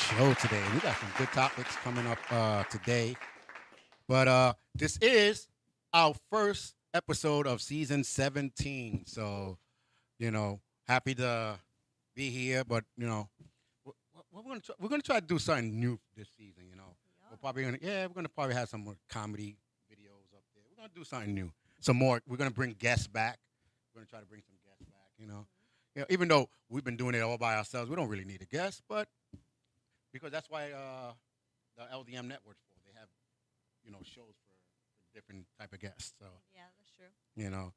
show today. We got some good topics coming up today. But this is our first episode of season 17. So, happy to be here. But, we're gonna try to do something new this season. We're Yeah. probably we're gonna probably have some more comedy videos up there. We're gonna do something new. Some more. We're gonna bring guests back. We're gonna try to bring some guests back. Even though we've been doing it all by ourselves, we don't really need a guest, but because that's why the LDM network's for. They have shows for different type of guests. So Yeah, that's true. you know,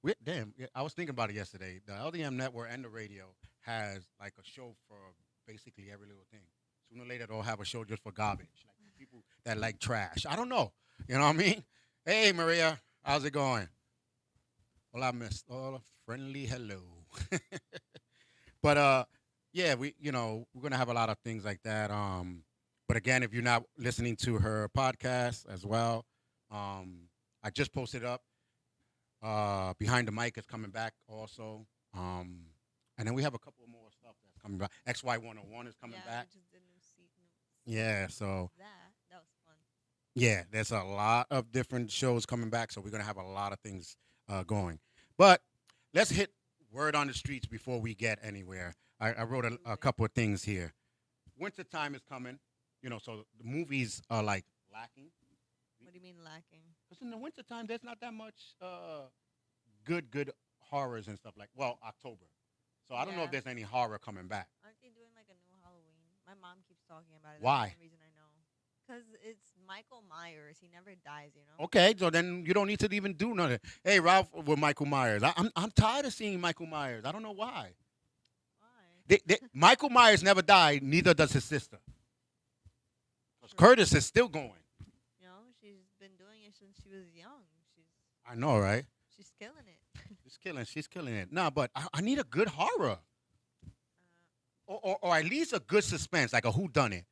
yeah, I was thinking about it yesterday. The LDM network and the radio has like a show for basically every little thing. Sooner or later they'll have a show just for garbage, like for people that like trash. I don't know. You know what I mean? Hey Maria, how's it going? Well, I missed all a friendly hello. But yeah, we're gonna have a lot of things like that. But again, if you're not listening to her podcast as well, I just posted up. Behind the mic is coming back also. And then we have a couple more stuff that's coming back. XY 101 is coming Yeah, back. we just did new seat notes. Yeah, so That was fun. yeah, there's a lot of different shows coming back, so we're gonna have a lot of things going. But let's hit word on the streets before we get anywhere. I wrote a Absolutely. couple of things here. Winter time is coming, so the movies are like lacking. What do you mean lacking? Because in the winter time, there's not that much good horrors and stuff like. Well, October, so I don't know if Yeah. there's any horror coming back. Aren't they doing like a new Halloween? My mom keeps talking about it. That's the Why? only reason I know. Cause it's Michael Myers. He never dies. Okay, so then you don't need to even do nothing. Hey, Ralph with Michael Myers. I'm tired of seeing Michael Myers. I don't know why. Why? Michael Myers never died. Neither does his sister. 'Cause True. Curtis is still going. She's been doing it since she was young. She's I know, right? she's killing it. She's killing it. Nah, but I need a good horror, or at least a good suspense, like a who done it.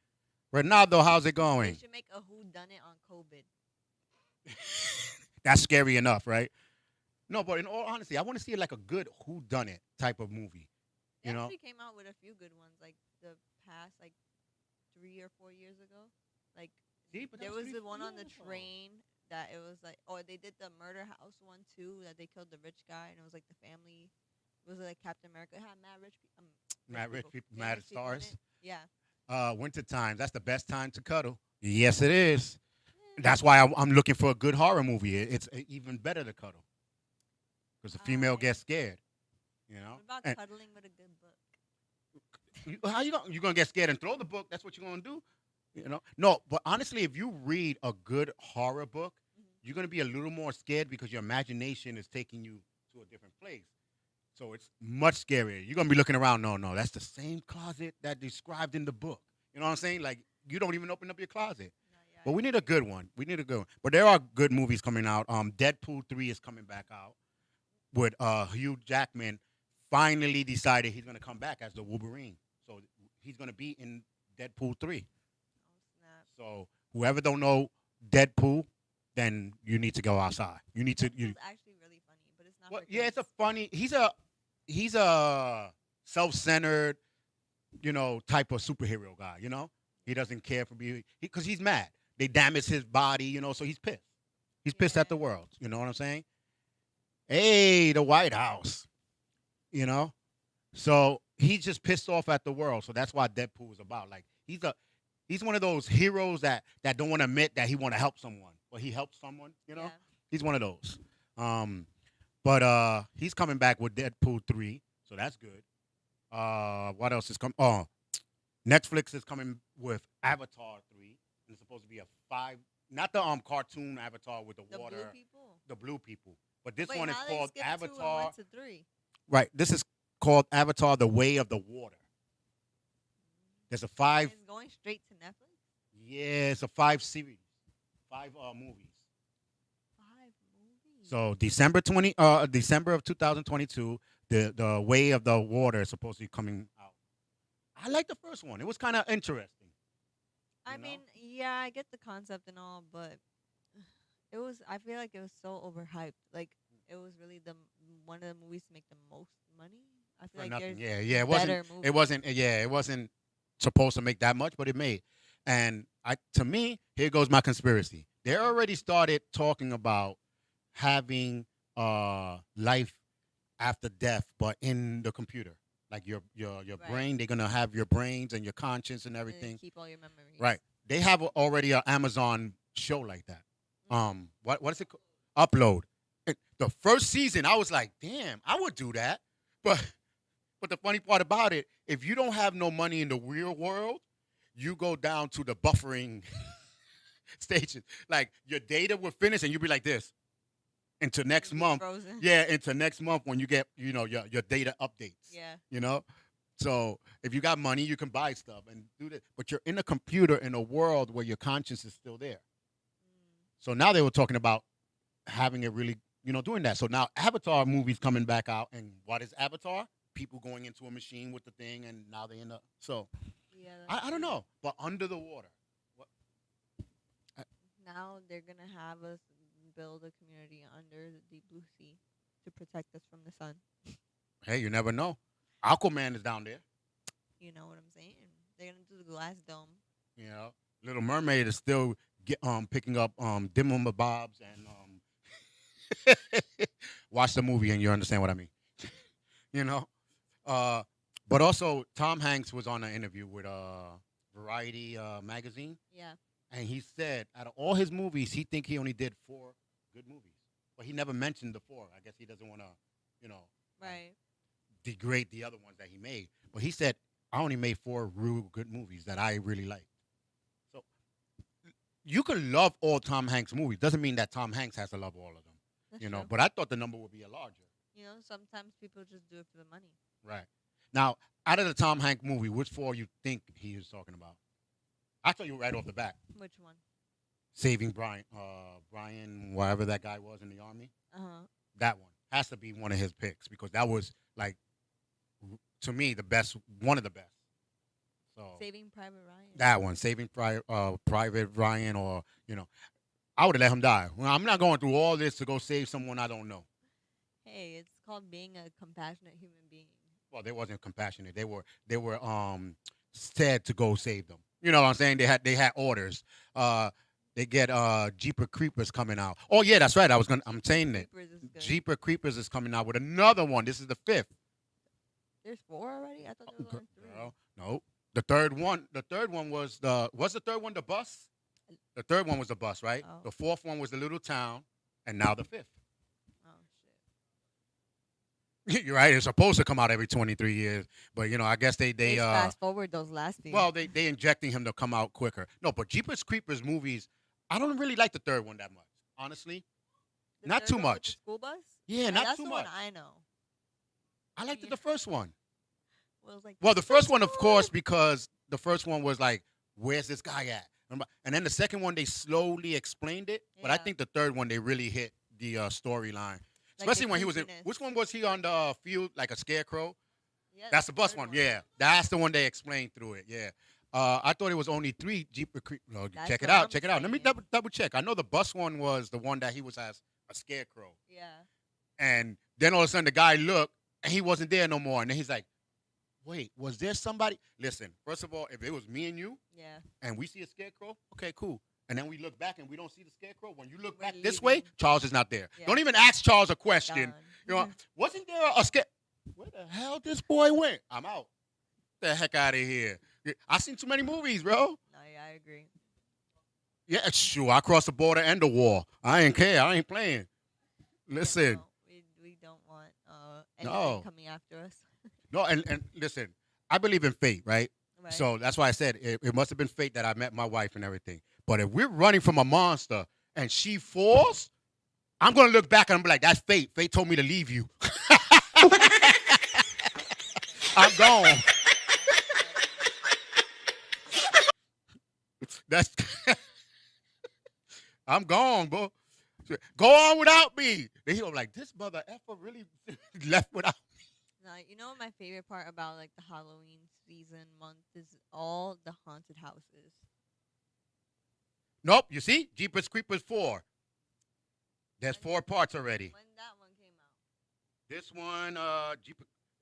Ronaldo, how's it They going? should make a who done it on COVID. That's scary enough, right? No, but in all honesty, I want to see like a good who done it type of movie. They You know? actually came out with a few good ones, like the past 3 or 4 years ago. Like See, but that there was was three, the four one on the years ago. train that it was like, or they did the murder house one too, that they killed the rich guy, and it was like the family. It was like Captain America. It had mad rich, rich Mad rich people. people, Yeah, mad rich people in stars. it. Yeah. Winter time. That's the best time to cuddle. Yes, it is. Eh, That's why I'm looking for a good horror movie. It's even better to cuddle because the female alright. gets scared. You know. What about And cuddling with a good book? how you gonna get scared and throw the book? That's what you're gonna do. No, but honestly, if you read a good horror book, you're gonna be a little more scared because your imagination is taking you to a different place. So it's much scarier. You're gonna be looking around. No, no, that's the same closet that described in the book. You know what I'm saying? Like you don't even open up your closet. No, yeah, But I we get need a you. good one. We need a good one. But there are good movies coming out. Deadpool 3 is coming back out with Hugh Jackman finally decided he's gonna come back as the Wolverine. So he's gonna be in Deadpool 3. Oh snap! So whoever don't know Deadpool, then you need to go outside. You need to you Deadpool's actually really funny, but it's not well, for yeah, kids. it's a funny he's a self-centered, type of superhero guy, He doesn't care for being because he's mad. They damage his body, so he's pissed. He's pissed at the Yeah. world. You know what I'm saying? Hey, the White House, you know? So he's just pissed off at the world. So that's why Deadpool is about. Like he's one of those heroes that don't want to admit that he want to help someone, but he helps someone. Yeah. He's one of those. Um, but he's coming back with Deadpool 3, so that's good. What else is coming? Oh, Netflix is coming with Avatar 3, and it's supposed to be a five, not the cartoon Avatar with the The blue water, people. the blue people, but this Wait, one is how they called skip 2 and Avatar. went to 3? Right, this is called Avatar: The Way of the Water. There's a And five. it's going straight to Netflix. Yeah, it's a 5 series, five movies. 5 movies. So December of 2022, the Way of the Water is supposed to be coming out. I like the first one. It was kind of interesting. I You know? mean, yeah, I get the concept and all, but it was. I feel like it was so overhyped. Like it was really one of the movies to make the most money. I feel For like nothing. there's Yeah, yeah. It wasn't. better It movies. wasn't. Yeah, it wasn't. supposed to make that much, but it made. And to me, here goes my conspiracy. They already started talking about having life after death, but in the computer, like your Right. brain. They're gonna have your brains and your conscience and And everything. keep all your memories. Right. They have already an Amazon show like that. Mm. What is it called? Upload. The first season, I was like, damn, I would do that. But the funny part about it, if you don't have no money in the real world, you go down to the buffering station. Like your data will finish, and you'll be like this into You'll next be month. frozen. Yeah, into next month when you get your data updates. Yeah. You know, so if you got money, you can buy stuff and do that. But you're in a computer in a world where your conscience is still there. Mm. So now they were talking about having it really, doing that. So now Avatar movies coming back out, and what is Avatar? People going into a machine with the thing, and now they end up. So Yeah, I that's don't true. know, but under the water. What, I, Now they're gonna have us build a community under the deep blue sea to protect us from the sun. hey, you never know. Aquaman is down there. You know what I'm saying? They're gonna do the glass dome. You know, Little Mermaid is still picking up Dimum Bobs and watch the movie and you understand what I mean. You know, uh, but also Tom Hanks was on an interview with Variety magazine, Yeah. and he said out of all his movies, he think he only did 4 good movies, but he never mentioned the 4. I guess he doesn't want to, like Right. degrade the other ones that he made. But he said I only made 4 real good movies that I really liked. So you can love all Tom Hanks movies. Doesn't mean that Tom Hanks has to love all of them. That's true. But I thought the number would be a larger. Sometimes people just do it for the money. Right. Now, out of the Tom Hanks movie, which 4 you think he is talking about? I tell you right off the bat. Which one? Saving Brian, whatever that guy was in the army. Uh huh. That one has to be one of his picks because that was like to me the best, one of the best. So Saving Private Ryan. that one, Private Ryan, or I would have let him die. Well, I'm not going through all this to go save someone I don't know. Hey, it's called being a compassionate human being. Well, they wasn't compassionate. They were said to go save them. You know what I'm saying? They had orders. Uh, they get Jeeper Creepers coming out. Oh yeah, that's right. I'm saying it. Creepers is good. Jeeper Creepers is coming out with another one. This is the 5th. There's 4 already. I thought there was only 3. Girl, no. The third one was the third one the bus? The third one was the bus, right? Oh. The fourth one was the little town, and now the 5th. Oh shit. You're right. It's supposed to come out every 23 years, but I guess they They fast forward those last few. well they injecting him to come out quicker. No, but Jeepers Creepers movies, I don't really like the third one that much, honestly. The Not third too one with the much. school bus. Yeah, not that's too the much. one I know. I liked Yeah. the first one. Well, it was like Well, the "This first is one, of course, good." because the first one was like, where's this guy at? Remember? And then the second one, they slowly explained it. But I Yeah. think the third one, they really hit the storyline. Like the Especially when he was in, creepiness. which one was he on the field, like a scarecrow? Yeah, That's the bus third one. Yeah, that's the one they explained through it. Yeah. I thought it was only 3 Jeep Recruit. No, That's check it what out. I'm Check it out. Let me saying. double check. I know the bus one was the one that he was as a scarecrow. Yeah. And then all of a sudden the guy looked and he wasn't there no more. And then he's like, wait, was there somebody? Listen, first of all, if it was me and you Yeah. and we see a scarecrow, okay, cool. And then we look back and we don't see the scarecrow. When you look We're back this way, leaving. Charles is not there. Yeah. Don't even ask Charles a question. Done. You know, wasn't there a scare? Where the hell this boy went? I'm out. Get the heck out of here. I seen too many movies, bro. No, yeah, I agree. Yeah, sure. I crossed the border and the wall. I ain't care. I ain't playing. Listen. No, we don't want anything No. coming after us. No, and listen, I believe in fate, right? Right. So that's why I said it must have been fate that I met my wife and everything. But if we're running from a monster and she falls, I'm gonna look back and I'm like, that's fate. Fate told me to leave you. I'm gone. That's I'm gone, bro. Go on without me. Then he'll like, this mother effer really left without. Now, you know what my favorite part about like the Halloween season month is all the haunted houses. Nope. You see, Jeepers Creepers 4. There's 4 parts already. When that one came out This one,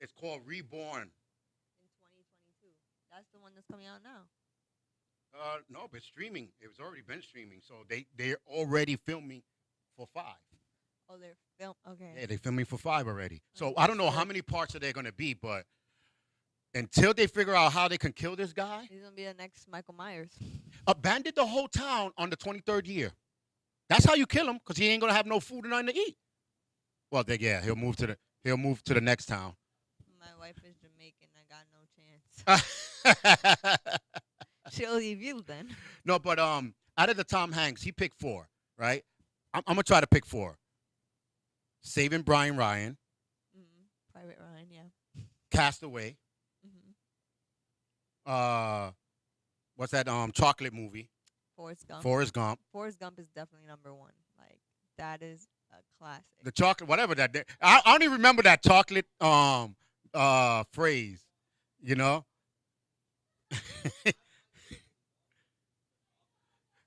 it's called Reborn. in 2022. That's the one that's coming out now. No, but streaming. It was already been streaming, so they're already filming for five. Oh, they're film. Okay. Yeah, they're filming for five already. So I Okay, don't so know how they're many parts are there gonna be, but until they figure out how they can kill this guy, he's gonna be the next Michael Myers. abandon the whole town on the 23rd year. That's how you kill him, because he ain't gonna have no food and nothing to eat. Well, yeah, he'll move to the next town. My wife is Jamaican. I got no chance. She'll leave you then. No, but out of the Tom Hanks, he picked four, right? I'm gonna try to pick four. Saving Brian Ryan, Private Ryan, yeah. Castaway, hmm uh, what's that chocolate movie? Forrest Gump. Forrest Gump. Forrest Gump is definitely number one. Like that is a classic. The chocolate, whatever that. I don't even remember that chocolate phrase. You know.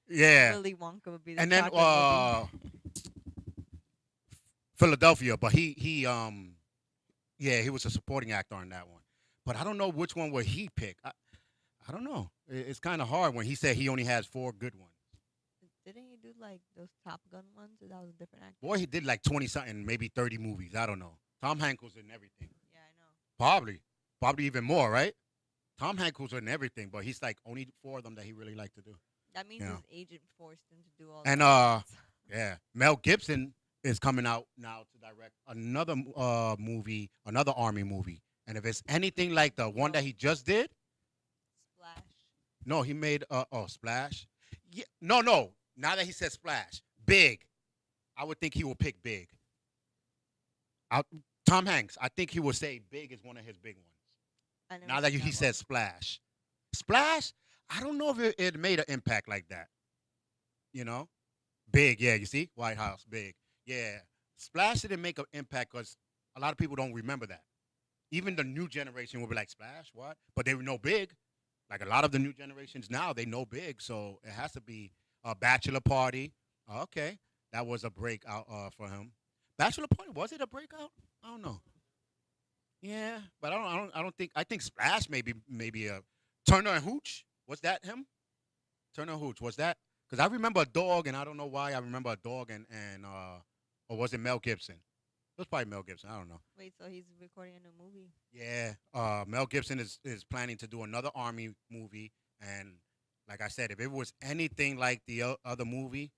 Yeah. Willy Wonka would be the And then chocolate movie. Philadelphia, but yeah, he was a supporting actor on that one. But I don't know which one would he pick. I don't know. It's kind of hard when he said he only has four good ones. Didn't he do like those Top Gun ones? Or that was a different actor. Boy, he did like 20 something, maybe 30 movies. I don't know. Tom Hanks was in everything. Yeah, I know. Probably even more, right? Tom Hanks was in everything, but he's like only four of them that he really liked to do. That means Yeah. his agent forced him to do all. And that. yeah, Mel Gibson is coming out now to direct another movie, another army movie. And if it's anything like the one that he just did, Splash. no, he made Splash. Yeah, no. Now that he said Splash, Big, I would think he will pick Big. Tom Hanks, I think he will say Big is one of his big ones. I never Now that seen he one. said Splash, Splash, I don't know if it made an impact like that. You know, Big, yeah. You see, White House, Big, yeah. Splash didn't make an impact because a lot of people don't remember that. Even the new generation will be like Splash, what? But they know Big. Like a lot of the new generations now, they know Big, so it has to be a Bachelor Party. Okay, that was a breakout for him. Bachelor Party, was it a breakout? I don't know. Yeah, but I don't think. I think Splash maybe a Turner and Hooch. Was that him? Turner and Hooch, was that? Because I remember a dog, and I don't know why I remember a dog, and or was it Mel Gibson? It was probably Mel Gibson. I don't know. Wait, so he's recording a new movie? Yeah, Mel Gibson is planning to do another army movie, and like I said, if it was anything like the other movie,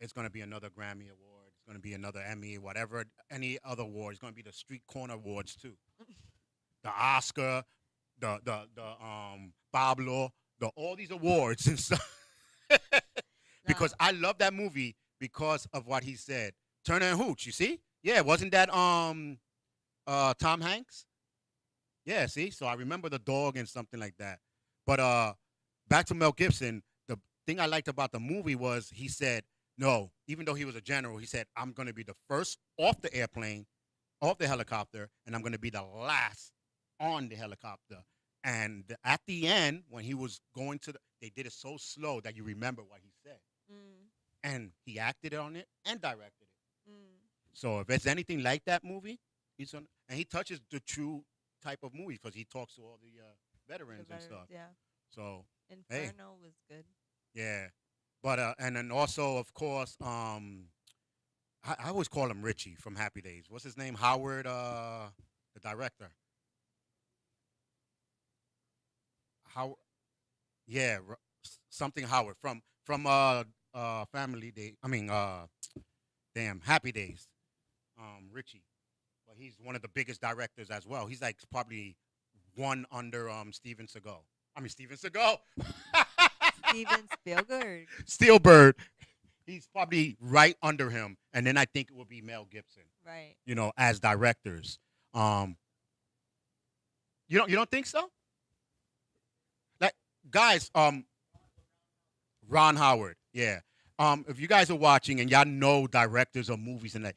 it's gonna be another Grammy award. It's gonna be another Emmy, whatever, any other award. It's gonna be the Street Corner Awards too. The Oscar, the Pablo, the all these awards and stuff. Nah. Because I love that movie because of what he said. Turner and Hooch, you see? Yeah, wasn't that Tom Hanks? Yeah, see? So I remember the dog and something like that. But back to Mel Gibson, the thing I liked about the movie was he said, no, even though he was a general, he said, I'm gonna be the first off the airplane, off the helicopter, and I'm gonna be the last on the helicopter. And at the end, when he was going to they did it so slow that you remember what he said. Mm, And he acted on it and directed it. mm. So if it's anything like that movie, and he touches the true type of movie because he talks to all the veterans and stuff. Yeah. So hey, Inferno was good. yeah, but and then also of course, I always call him Richie from Happy Days. What's his name? Howard, the director. How? Yeah, something Howard from Family Day. I mean damn Happy Days. Richie. But he's one of the biggest directors as well. He's like probably one under Steven Seagal. I mean Steven Seagal. Steven Spielberg. Spielberg. He's probably right under him, and then I think it would be Mel Gibson. Right. You know, as directors. You don't think so? Like guys, Ron Howard. Yeah. If you guys are watching and y'all know directors of movies and that,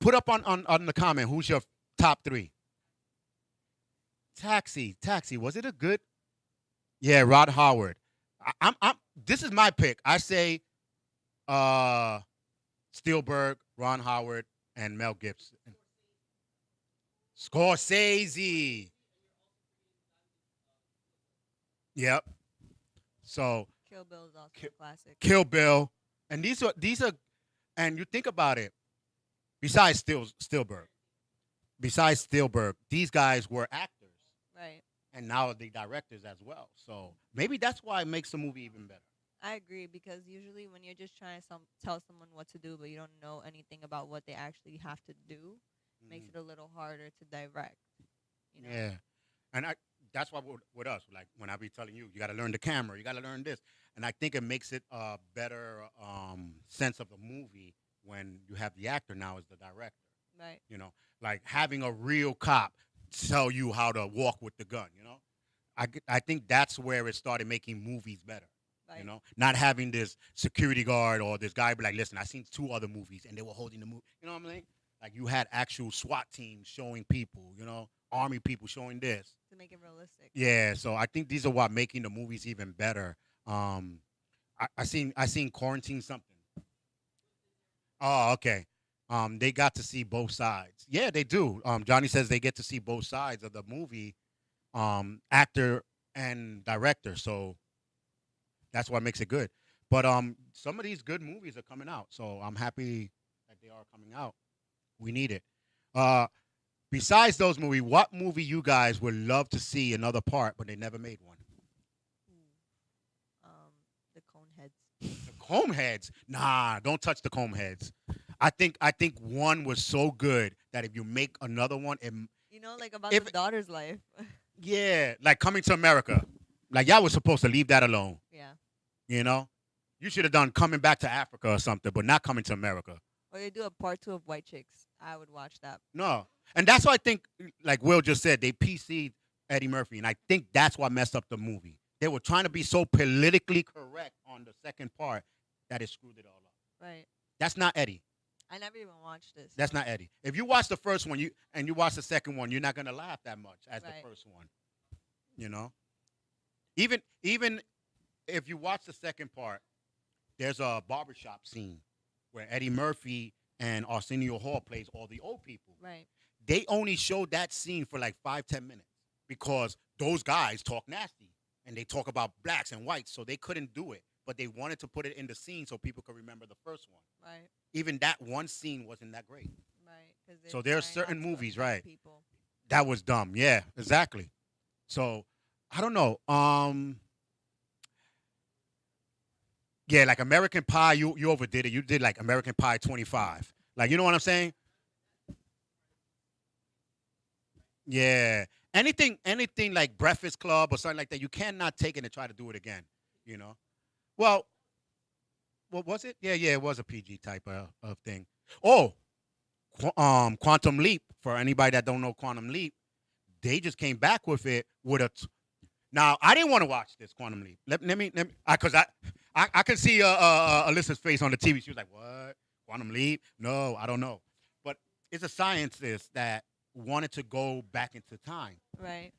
put up on the comment who's your top three. Taxi. Was it a good? Yeah, Rod Howard. I'm. This is my pick. I say, Spielberg, Ron Howard, and Mel Gibson. Scorsese. Yep. So Kill Bill is also Ki- a classic. Kill Bill, and these are, and you think about it. Besides Spielberg, these guys were actors, Right. and now they directors as well. So maybe that's why it makes the movie even better. I agree because usually when you're just trying to tell someone what to do, but you don't know anything about what they actually have to do, makes Mhm. it a little harder to direct. You know. Yeah, and that's why with us, like when I be telling you, you got to learn the camera, you got to learn this, and I think it makes it a better sense of the movie when you have the actor now as the director. Right. You know, like having a real cop tell you how to walk with the gun. You know, I think that's where it started making movies better. You Right. know, not having this security guard or this guy be like, listen, I seen two other movies and they were holding the movie. You know what I'm saying? Like you had actual SWAT teams showing people. You know, army people showing this. To make it realistic. Yeah, so I think these are what making the movies even better. Um, I seen quarantine something. Oh, okay. They got to see both sides. Yeah, they do. Johnny says they get to see both sides of the movie, actor and director. So that's what makes it good. But some of these good movies are coming out, so I'm happy that they are coming out. We need it. Uh, Besides those movies, what movie you guys would love to see another part, but they never made one? Ooh. Um, the Coneheads. The Coneheads. Nah, don't touch the Coneheads. I think one was so good that if you make another one, You know, like about if the daughter's life. yeah, like Coming to America, like y'all was supposed to leave that alone. Yeah. You know, you should have done Coming Back to Africa or something, but not Coming to America. Or they do a part two of White Chicks. I would watch that. No, and that's why I think, like Will just said, they PC'd Eddie Murphy, and I think that's what messed up the movie. They were trying to be so politically correct on the second part that it screwed it all up. Right. That's not Eddie. I never even watched this. That's not Eddie. If you watch the first one, you watch the second one, you're not gonna laugh that much as the Right. first one. You know, even if you watch the second part, there's a barbershop scene where Eddie Murphy and Arsenio Hall plays all the old people. Right. They only showed that scene for like 5-10 minutes because those guys talk nasty and they talk about blacks and whites, so they couldn't do it. But they wanted to put it in the scene so people could remember the first one. Right. Even that one scene wasn't that great. Right. Because they're So there are trying not certain to movies, offend right? people. That was dumb. Yeah, exactly. So I don't know. Yeah, like American Pie, you overdid it. You did like American Pie 25. Like, you know what I'm saying? Yeah. Anything like Breakfast Club or something like that, you cannot take it and try to do it again. You know. Well, what was it? Yeah, it was a PG type of thing. Oh, Quantum Leap. For anybody that don't know Quantum Leap, they just came back with it with a. Now I didn't want to watch this Quantum Leap. Let me, because I could see Alyssa's face on the TV. She was like, "What? Quantum Leap? No, I don't know." But it's a scientist that wanted to go back into time. Right.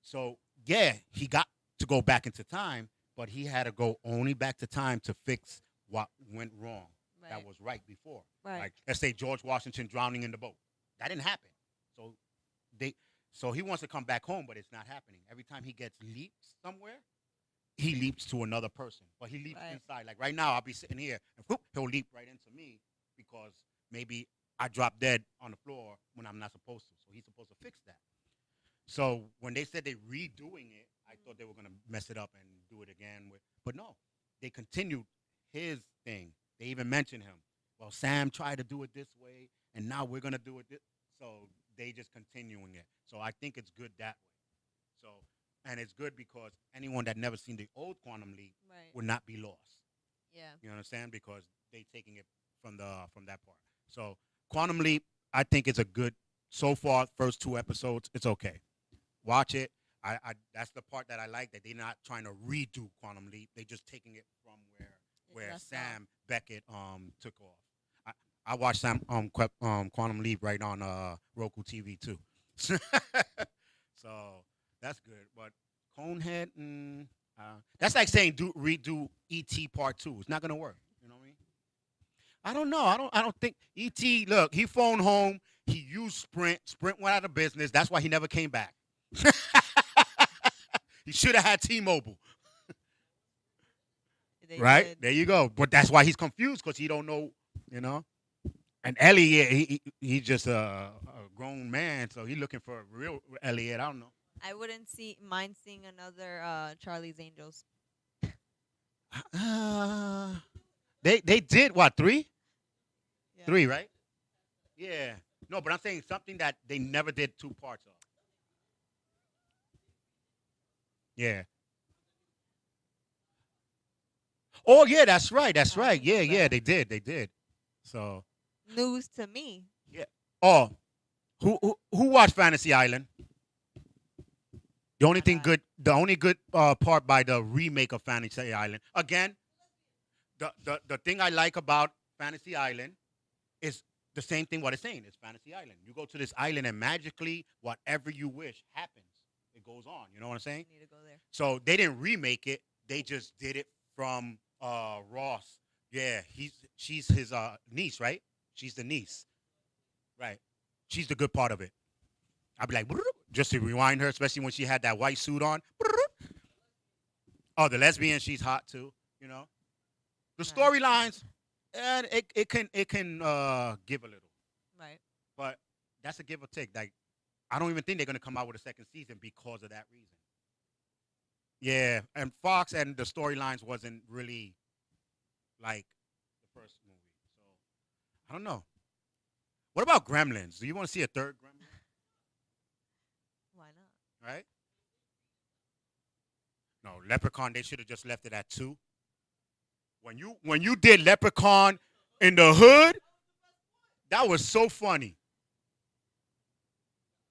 So yeah, he got to go back into time, but he had to go only back to time to fix what went wrong. That Right. was right before. Right. Like let's say George Washington drowning in the boat. That didn't happen. So they so he wants to come back home, but it's not happening. Every time he gets leaped somewhere, he leaps to another person. But he leaps Right. inside. Like right now, I'll be sitting here and whoop, he'll leap right into me because maybe I dropped dead on the floor when I'm not supposed to. So he's supposed to fix that. So when they said they're redoing it, I thought they were gonna mess it up and do it again with, but no, they continued his thing. They even mentioned him. Well, Sam tried to do it this way, and now we're gonna do it this. So they just continuing it. So I think it's good that way. So and it's good because anyone that never seen the old Quantum Leap Right. would not be lost. Yeah. You understand? Because they taking it from that part. So Quantum Leap, I think it's a good so far. First two episodes, it's okay. Watch it. I that's the part that I like that they're not trying to redo Quantum Leap. They just taking it from It where left off. Sam Beckett took off. I I watched Quantum Leap right on Roku TV too. So that's good. But Conehead, that's like saying redo ET Part Two. It's not gonna work. You know what I mean? I don't know. I don't think ET. Look, he phoned home. He used Sprint. Sprint went out of business. That's why he never came back. He should have had T-Mobile, They right? did. There you go. But that's why he's confused because he don't know, you know. And Elliot, he's just a grown man, so he's looking for a real Elliot. I don't know. I wouldn't mind seeing another Charlie's Angels. Uh, they did what, three? Yeah. Three, right? Yeah. No, but I'm saying something that they never did two parts of. Yeah. Oh yeah, that's right. That's I right. didn't Yeah, know yeah, that. they did. They did. So News to me. yeah. Oh, who watched Fantasy Island? Not I. The only good part by the remake of Fantasy Island. Again, the thing I like about Fantasy Island is the same thing what it's saying. It's Fantasy Island. You go to this island and magically whatever you wish happens. It goes on. You know what I'm saying? Need to go there. So they didn't remake it. They just did it from Ross. Yeah, she's his niece, right? She's the niece. Right. She's the good part of it. I'd be like, just to rewind her, especially when she had that white suit on. Oh, the lesbian, she's hot too. You know, the Nice. storylines, and it can give a little, Right. but that's a give or take. Like, I don't even think they're gonna come out with a second season because of that reason. Yeah, and Fox and the storylines wasn't really like the first movie, so I don't know. What about Gremlins? Do you want to see a third Gremlin? Why not? Right? No, Leprechaun. They should have just left it at two. When you did Leprechaun in the hood, that was so funny.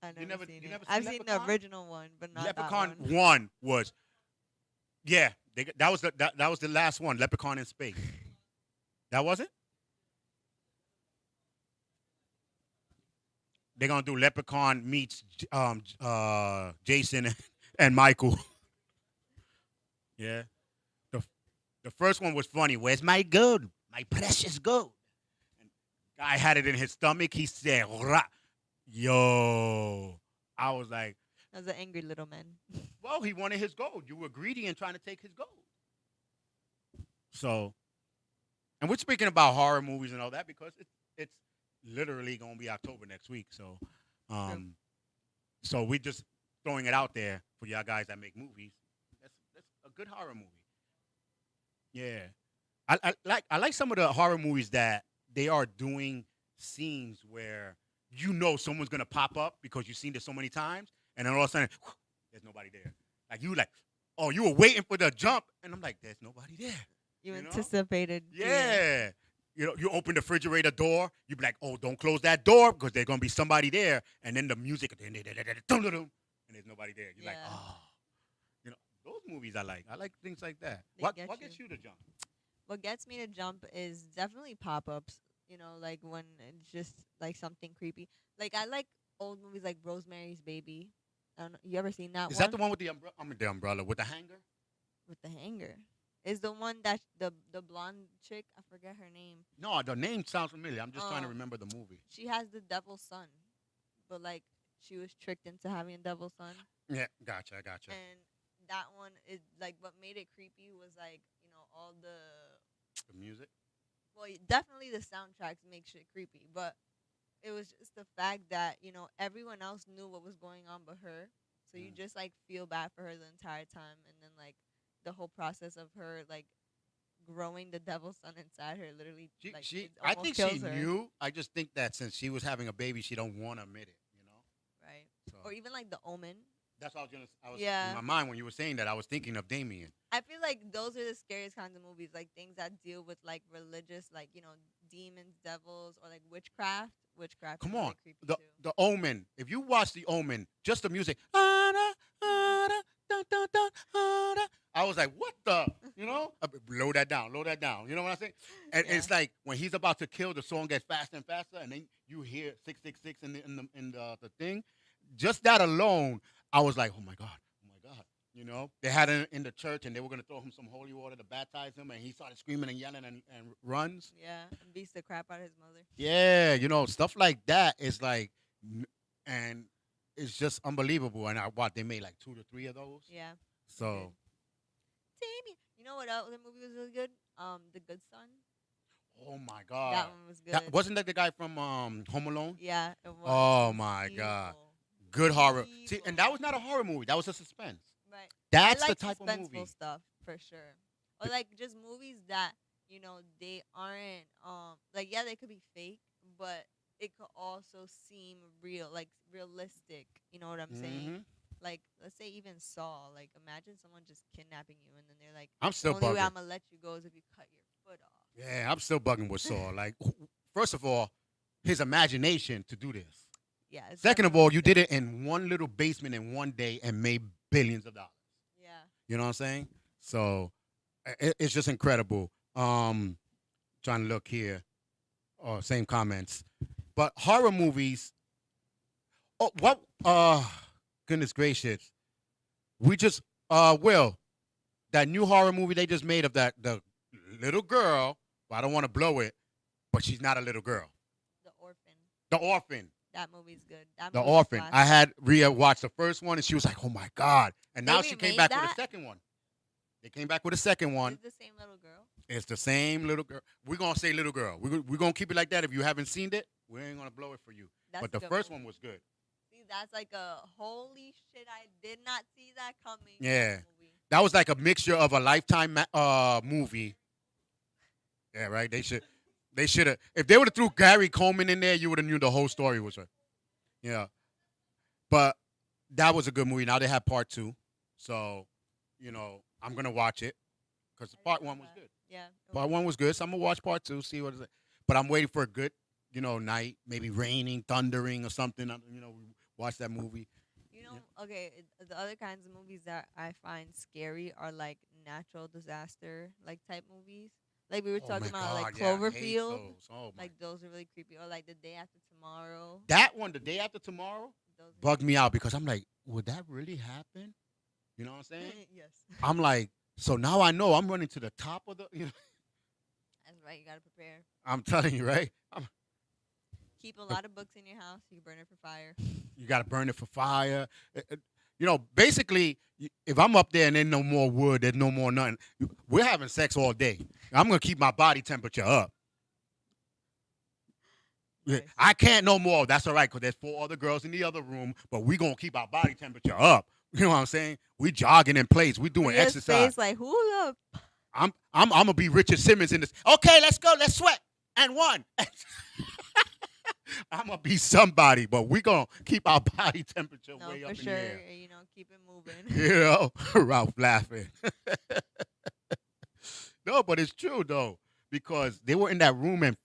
I never never- seen you it. never seen I've seen the Leprechaun? original one, but not Leprechaun that one. one was yeah. That was the last one. Leprechaun in space. That wasn't. They're gonna do Leprechaun meets Jason and Michael. Yeah. The the first one was funny. Where's my gold? My precious gold. And guy had it in his stomach. He said, "Rah." Yo. I was like, That was an angry little man. well, he wanted his gold. You were greedy and trying to take his gold. So, and we're speaking about horror movies and all that because it's literally gonna be October next week. So, um, so we just throwing it out there for y'all guys that make movies. That's a good horror movie. Yeah, I like some of the horror movies that they are doing scenes where you know someone's gonna pop up because you've seen this so many times, and then all of a sudden there's nobody there. Like you like, oh, you were waiting for the jump, and I'm like, there's nobody there. You You know? anticipated. Yeah. You know, you open the refrigerator door, you be like, oh, don't close that door because there's gonna be somebody there, and then the music, and there's nobody there. You're like, Yeah. oh, you know, those movies I like. I like things like that. They What get what you. gets you to jump? What gets me to jump is definitely pop-ups. You know, like when it's just like something creepy. Like I like old movies like Rosemary's Baby. I don't know. You ever seen that Is one? that the one with the umbrella? I mean, the umbrella with the hanger? With the hanger? Is the one that the blonde chick? I forget her name. No, the name sounds familiar. I'm just trying to Um, remember the movie. She has the devil's son, but like she was tricked into having a devil's son. Yeah, gotcha. And that one is like what made it creepy was like all the The music. definitely the soundtracks make shit creepy, but it was just the fact that everyone else knew what was going on but her, so you Mm. just like feel bad for her the entire time, and then like the whole process of her like growing the devil's son inside her literally like it I almost think kills she her, knew. I just think that since she was having a baby, she don't want to admit it. You know. right? So Or even like the Omen. that's what I was Yeah. in my mind when you were saying that. I was thinking of Damien. I feel like those are the scariest kinds of movies, like things that deal with like religious, like demons, devils, or like witchcraft. Witchcraft is Come really on, creepy the too. the Omen. If you watch the Omen, just the music. I was like, what the? You know, load that down, load that down. You know what I'm saying? And Yeah. it's like when he's about to kill, the song gets faster and faster, and then you hear 666 in the thing. Just that alone, I was like, oh my god. You know, they had it in the church, and they were gonna throw him some holy water to baptize him, and he started screaming and yelling and runs. Yeah, and beats the crap out of his mother. Yeah, stuff like that is like, and it's just unbelievable. And what they made like two to three of those. Yeah. Good. So, Damien. You know what other movie was really good? The Good Son. oh my That God, one was that good. wasn't that the guy from Home Alone? Yeah, it was. It Oh was my God, evil. good horror. See, and that Evil. was not a horror movie. That was a suspense. Right. I That's the like type of suspenseful movie. stuff for sure. Or like just movies that, they aren't like yeah, they could be fake, but it could also seem real, like realistic. You know what I'm saying? Hmm. Like let's say even Saw, like imagine someone just kidnapping you and then they're like, I'm the still only way bugging. I'm gonna let you go is if you cut your foot Yeah, I'm still bugging with off. Saw. Like, first of all, his imagination to do this. Yeah, it's Second of definitely all, you did insane. it in one little basement in one day and made billions of dollars. Yeah. You know what I'm saying? So it's just incredible. Trying to look here. Oh, same comments. But horror movies. Oh, what? Goodness gracious. We just Will, that new horror movie they just made of that the little girl. Well, I don't want to blow it, but she's not a little girl. The Orphan. The orphan. That movie's good. That The movie's a orphan. I classic. had Rhea watch the first one and she was like, "Oh my god!" And They now she came remade back with a that. second one. They came back with a second one. It's the same little girl. It's the same little girl. We're gonna say little girl. We're gonna keep it like that. If you haven't seen it, we ain't gonna blow it for you. That's But a the good first one movie. was good. See, that's like a holy shit. I did not see that coming. Type Yeah, movie. that was like a mixture of a Lifetime movie. Yeah, right. They should have. If they would have threw Gary Coleman in there, you would have knew the whole story was her. Yeah, but that was a good movie. Now they have part two, so I'm gonna watch it because I part didn't know one was that. good. Yeah, it Part was. one was good, so I'm gonna watch part two, see what is it. But I'm waiting for a good, night, maybe raining, thundering, or something. We watch that movie. Yeah. Okay. The other kinds of movies that I find scary are like natural disaster like type movies. Like we were Oh my talking about, like God, yeah, I hate Cloverfield. those. Oh my, Like those are really creepy. Or like the day after tomorrow. that one, the day after tomorrow, Those are bugged me creepy. out because I'm like, would that really happen? You know what I'm saying? Yes, I'm like, so now I know I'm running to the top of the. that's right. You gotta prepare. I'm telling you, right? Keep a lot of books in your house. You can burn it for fire. You got to burn it for fire. Basically, if I'm up there and there's no more wood, there's no more nothing. We're having sex all day. I'm gonna keep my body temperature up. Yeah, Nice. I can't no more. That's all right, because there's four other girls in the other room, but we gonna keep our body temperature up. You know what I'm saying? We jogging in place. We doing Rhea's exercise. face like, hold up. I'm gonna be Richard Simmons in this. Okay, let's go. Let's sweat. And one. I'm gonna be somebody, but we gonna keep our body temperature No, way for up in sure. the air. Keep it moving. Ralph laughing. No, but it's true though, because they were in that room and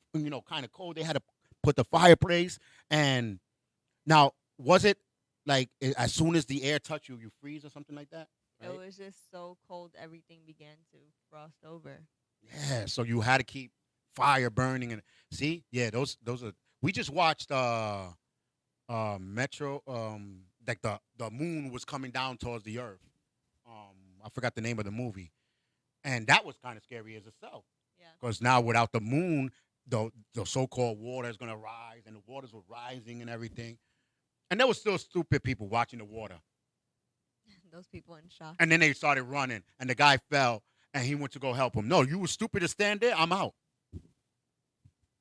kind of cold. They had to put the fireplace. And now, was it like as soon as the air touched you, you freeze or something like that? It Right? was just so cold, everything began to frost over. Yeah. So you had to keep fire burning and see, yeah, those are. We just watched Metro. Like the moon was coming down towards the earth. I forgot the name of the movie, and that was kind of scary as itself. Yeah. Because now without the moon, the so-called water is gonna rise, and the waters were rising and everything. And there was still stupid people watching the water. Those people in shock. And then they started running, and the guy fell, and he went to go help him. No, you were stupid to stand there. I'm out.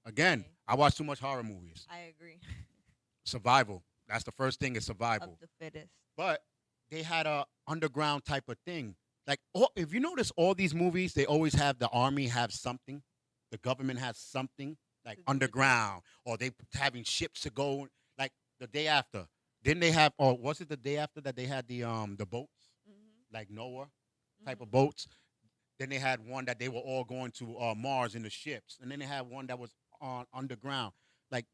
Again, Okay. I watch too much horror movies. I agree. Survival. That's the first thing is Of survival. the fittest. But they had a underground type of thing. Like, if you notice all these movies, they always have the army have something, the government has something like To do with it. underground, or they having ships to go. Like the day after, didn't they have? Or was it the day after that they had the boats like Noah type of boats? Then they had one that they were all going to Mars in the ships, and then they had one that was on underground. Like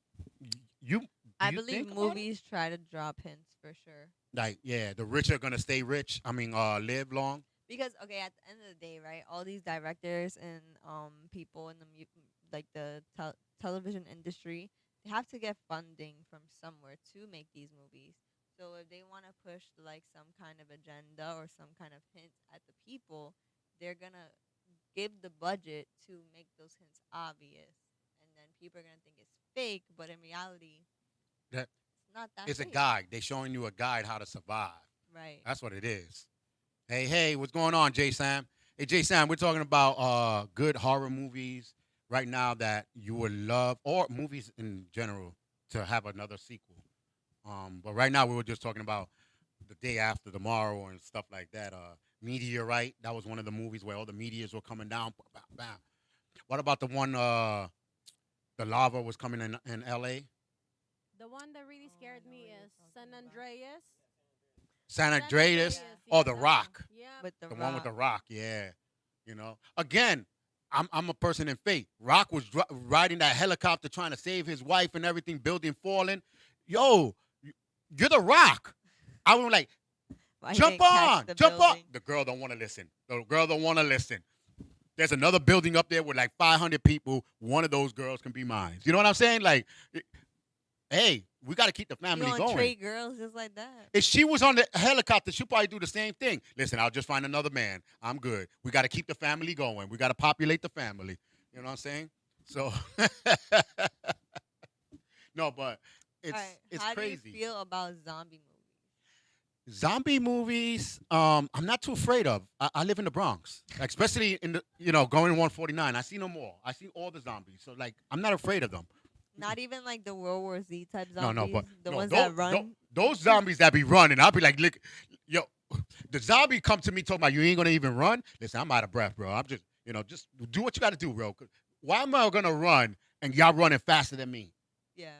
you, do I you believe think about it? movies try to drop hints for sure. Like, yeah, the rich are gonna stay rich. I mean, live long. Because okay, at the end of the day, right, all these directors and people in the like the television industry, they have to get funding from somewhere to make these movies. So if they want to push like some kind of agenda or some kind of hints at the people, they're gonna give the budget to make those hints obvious, and then people are gonna think it's fake, but in reality, That it's not that it's a fake. guide. They're showing you a guide how to survive. Right. That's what it is. Hey, hey, what's going on, Jay Sam? Hey, Jay Sam, we're talking about good horror movies right now that you would love, or movies in general, to have another sequel. But right now, we were just talking about the day after tomorrow and stuff like that. Meteorite, that was one of the movies where all the meteors were coming down. Bam, bam. What about the one, the lava was coming in L.A.? The one that really Oh, I scared know me what you're is San talking about. Andreas. San San Andreas Yeah, Andreas, or yeah, The that one. Rock? Yeah. with The The one with Rock. The Rock, yeah. Again, I'm a person in faith. Rock was riding that helicopter trying to save his wife and everything, building falling. Yo, you're The Rock. I was like, Why he jump didn't catch on, the jump on. building? The girl don't want to listen. The girl don't want to listen. There's another building up there with like 500 people. One of those girls can be mine. You know what I'm saying? Like, hey, we got to keep the You family gonna going. trade girls just like that? If she was on the helicopter, she'd probably do the same thing. Listen, I'll just find another man. I'm good. We got to keep the family going. We got to populate the family. You know what I'm saying? So, no, but All it's right. it's How do you crazy. feel about zombie movies? Zombie movies, I'm not too afraid of. I live in the Bronx, like, especially in the going 149. I see no more. I see all the zombies, so like I'm not afraid of them. Not even like the World War Z type No, no, zombies, but the no, ones that those, run. those zombies that be running, I'll be like, look, yo, the zombie come to me talking about you ain't gonna even run. Listen, I'm out of breath, bro. I'm just, just do what you got to do, bro. 'Cause why am I gonna run and y'all running faster than me? Yeah.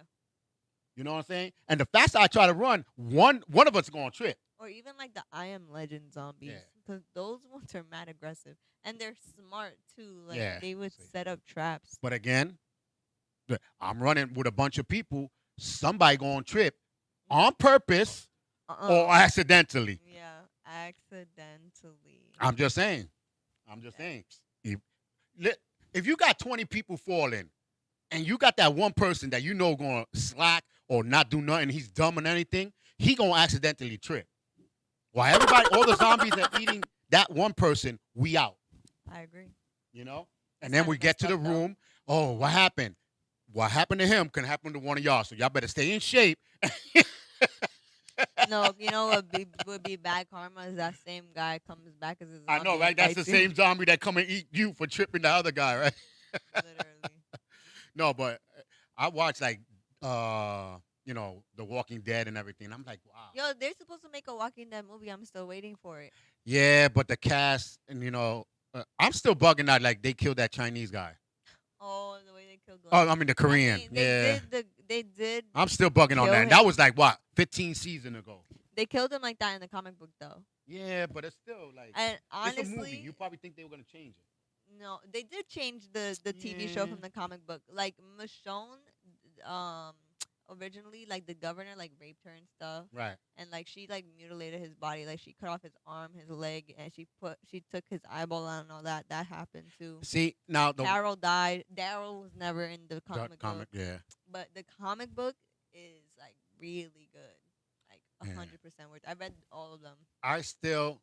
You know what I'm saying? And the faster I try to run, one of us is gonna trip. Or even like the I Am Legend Yeah, zombies, because those ones are mad aggressive and they're smart too. Like yeah. they would See. set up traps. But again, I'm running with a bunch of people. Somebody gonna trip on purpose or Uh. accidentally. Yeah. Accidentally. I'm just saying. I'm just Yeah. saying. If, if you got 20 people falling and you got that one person that you know going to slack or not do nothing, he's dumb and anything, he going to accidentally trip. While everybody, all the zombies are eating that one person, we out, I agree. you know? And That's then kind we of get messed to up the though. room. Oh, what happened? What happened to him can happen to one of y'all. So y'all better stay in shape. No, you know what would be bad karma is that same guy comes back as a I know, zombie right? and That's the bites you. same zombie that come and eat you for tripping the other guy, right? Literally. No, but I watch like The Walking Dead and everything. I'm like, wow. Yo, they're supposed to make a Walking Dead movie. I'm still waiting for it. Yeah, but the cast and I'm still bugging out like they killed that Chinese guy. Oh, the way they killed Oh, Glenn. I mean the I Korean. mean, Yeah. they did I'm still bugging on that. kill And that him. was like what, 15 seasons ago. They killed him like that in the comic book though. Yeah, but it's still like And it's a movie. You honestly, probably think they were gonna change it. no, they did change the TV show Yeah. from the comic book. Like Michonne, um, originally like the governor like raped her and stuff, Right. and like she like mutilated his body. Like she cut off his arm, his leg, and she took his eyeball out and all that. That happened too. See, now Carol died. Daryl was never in the the comic comic, book, yeah. but the comic book is like really good, like Yeah. 100% worth. I read all of them. I still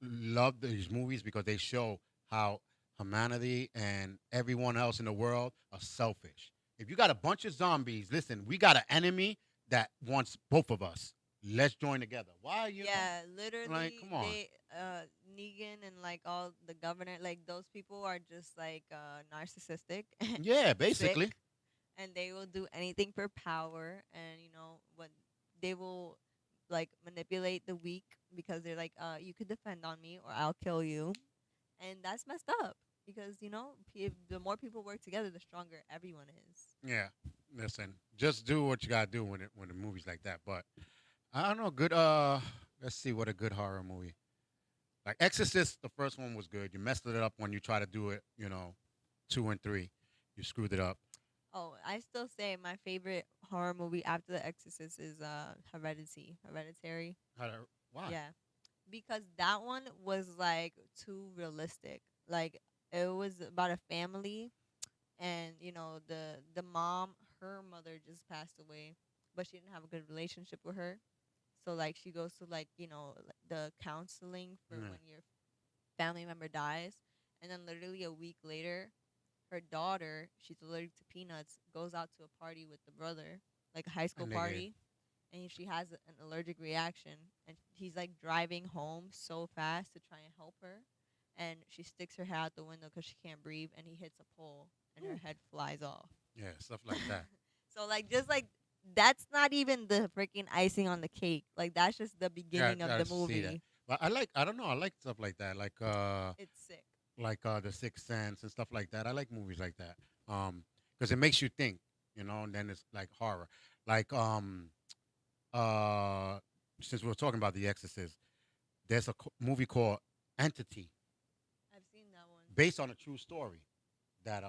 love these movies because they show how humanity and everyone else in the world are selfish. If you got a bunch of zombies, listen, we got an enemy that wants both of us. Let's join together. Why Yeah, like, literally, come on. they Negan and like all the governor, like those people are just like narcissistic and Yeah, sick, basically. and they will do anything for power, and you know what they will like manipulate the weak because they're like, you could depend on me or I'll kill you, and that's messed up because you know if the more people work together, the stronger everyone is. Yeah. Listen, just do what you gotta do when the movie's like that. But I don't know, good let's see what a good horror movie. Like Exorcist, the first one was good. You messed it up when you try to do it, two and three. You screwed it up. Oh, I still say my favorite horror movie after The Exorcist is Hereditary. How to, why? Yeah, because that one was like too realistic. Like it was about a family, and you know the mom, her mother just passed away, but she didn't have a good relationship with her. So like she goes to like the counseling for Yeah. when your family member dies, and then literally a week later, her daughter, she's allergic to peanuts, goes out to a party with the brother, like a high A school nigga. party, and she has an allergic reaction, and he's like driving home so fast to try and help her, and she sticks her head out the window because she can't breathe, and he hits a pole, and her head flies off. Yeah, stuff like that. So like just like that's not even the freaking icing on the cake. Like that's just the Yeah, beginning of I the see that. movie. But I don't know, I like stuff like that. It's sick. The Sixth Sense and stuff like that. I like movies like that. Because it makes you think, and then it's like horror. Like uh since we were talking about The Exorcist, there's a movie called Entity, I've seen that one. based on a true story that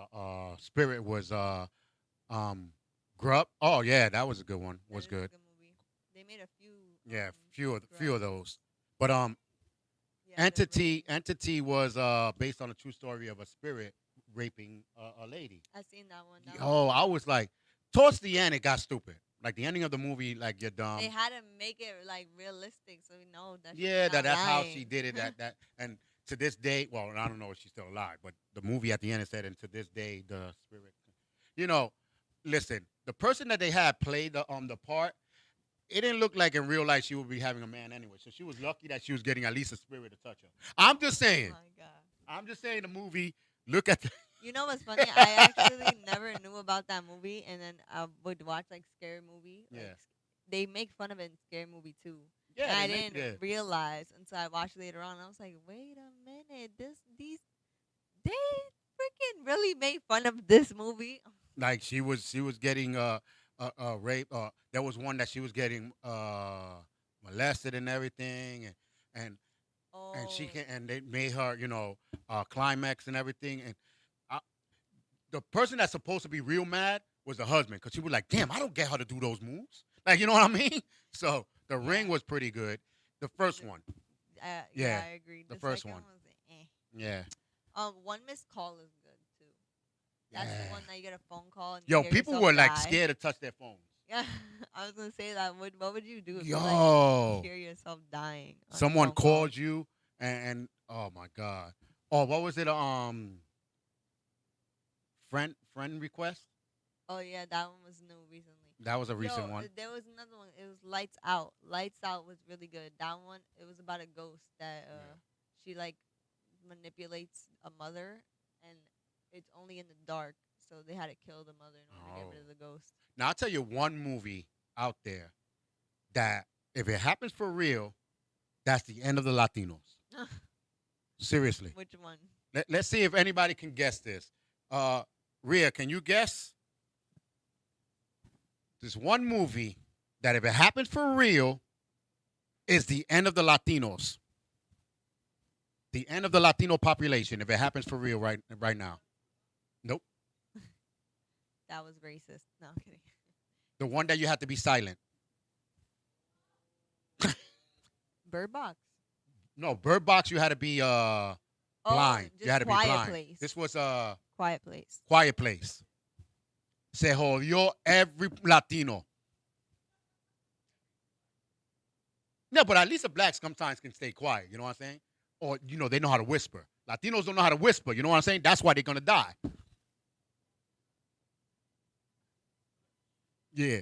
spirit was um Grub. Oh yeah, that was a good one. That Was is a good. good movie. They made a few. Yeah, few of Grudge. those. But Yeah, they're really Entity was based on a true story of a spirit raping a lady. I've seen that one. That Oh, one. I was like, towards the end, it got stupid. Like the ending of the movie, like you're They dumb. had to make it like realistic, so we know that she's Yeah, not that's how lying. she did it. And to this day, well, I don't know if she's still alive, but the movie at the end it said, and to this day, the spirit. You know, listen, the person that they had play the part, it didn't look like in real life she would be having a man anyway. So she was lucky that she was getting at least a spirit to touch her. I'm just Oh saying. my god. I'm just saying the movie. Look at the. You know what's funny? I actually never knew about that movie, and then I would watch like scary movie. Like, Yeah. they make fun of it in scary movie too. Yeah, And I they make- didn't realize until I watched later on. I was like, wait a minute, they freaking really made fun of this movie. Like she was getting rape. There was one that she was getting molested and everything, and and Oh, she can and they made her climax and everything. And I, the person that's supposed to be real mad was the husband because she was like, damn, I don't get how to do those moves. Like you know what I mean? So the ring Yeah. was pretty good. The first The- one, yeah, Yeah, I agree. the first second one. was eh. yeah. One missed call is good too. That's Yeah. the one that you get a phone call and you Yo, hear people yourself were like die. scared to touch their phones. Yeah, I was gonna say that. What would you do if you Yo. hear yourself dying? On a Someone phone call? called you and oh my god. Oh, what was it? Friend request. Oh yeah, that one was new recently. That was a recent Yo, one. there was another one. It was Lights Out. Lights Out was really good. That one, it was about a ghost that Yeah. she like manipulates a mother, and it's only in the dark, so they had to kill the mother in order to get rid Oh. of the ghost. Now I'll tell you one movie out there that if it happens for real, that's the end of the Latinos. Seriously. Which one? Let's see if anybody can guess this. Rhea, can you guess? There's one movie that if it happens for real is the end of the Latinos. The end of the Latino population if it happens for real right now. Nope. That was racist. No, I'm kidding. The one that you have to be silent. Bird Box. No, Bird Box you had to be blind. Just You had to be Quiet blind. Place. This was Quiet Place. Quiet Place. Se jodió every Latino. No, but at least the blacks sometimes can stay quiet. You know what I'm saying? Or they know how to whisper. Latinos don't know how to whisper. You know what I'm saying? That's why they're gonna die. Yeah.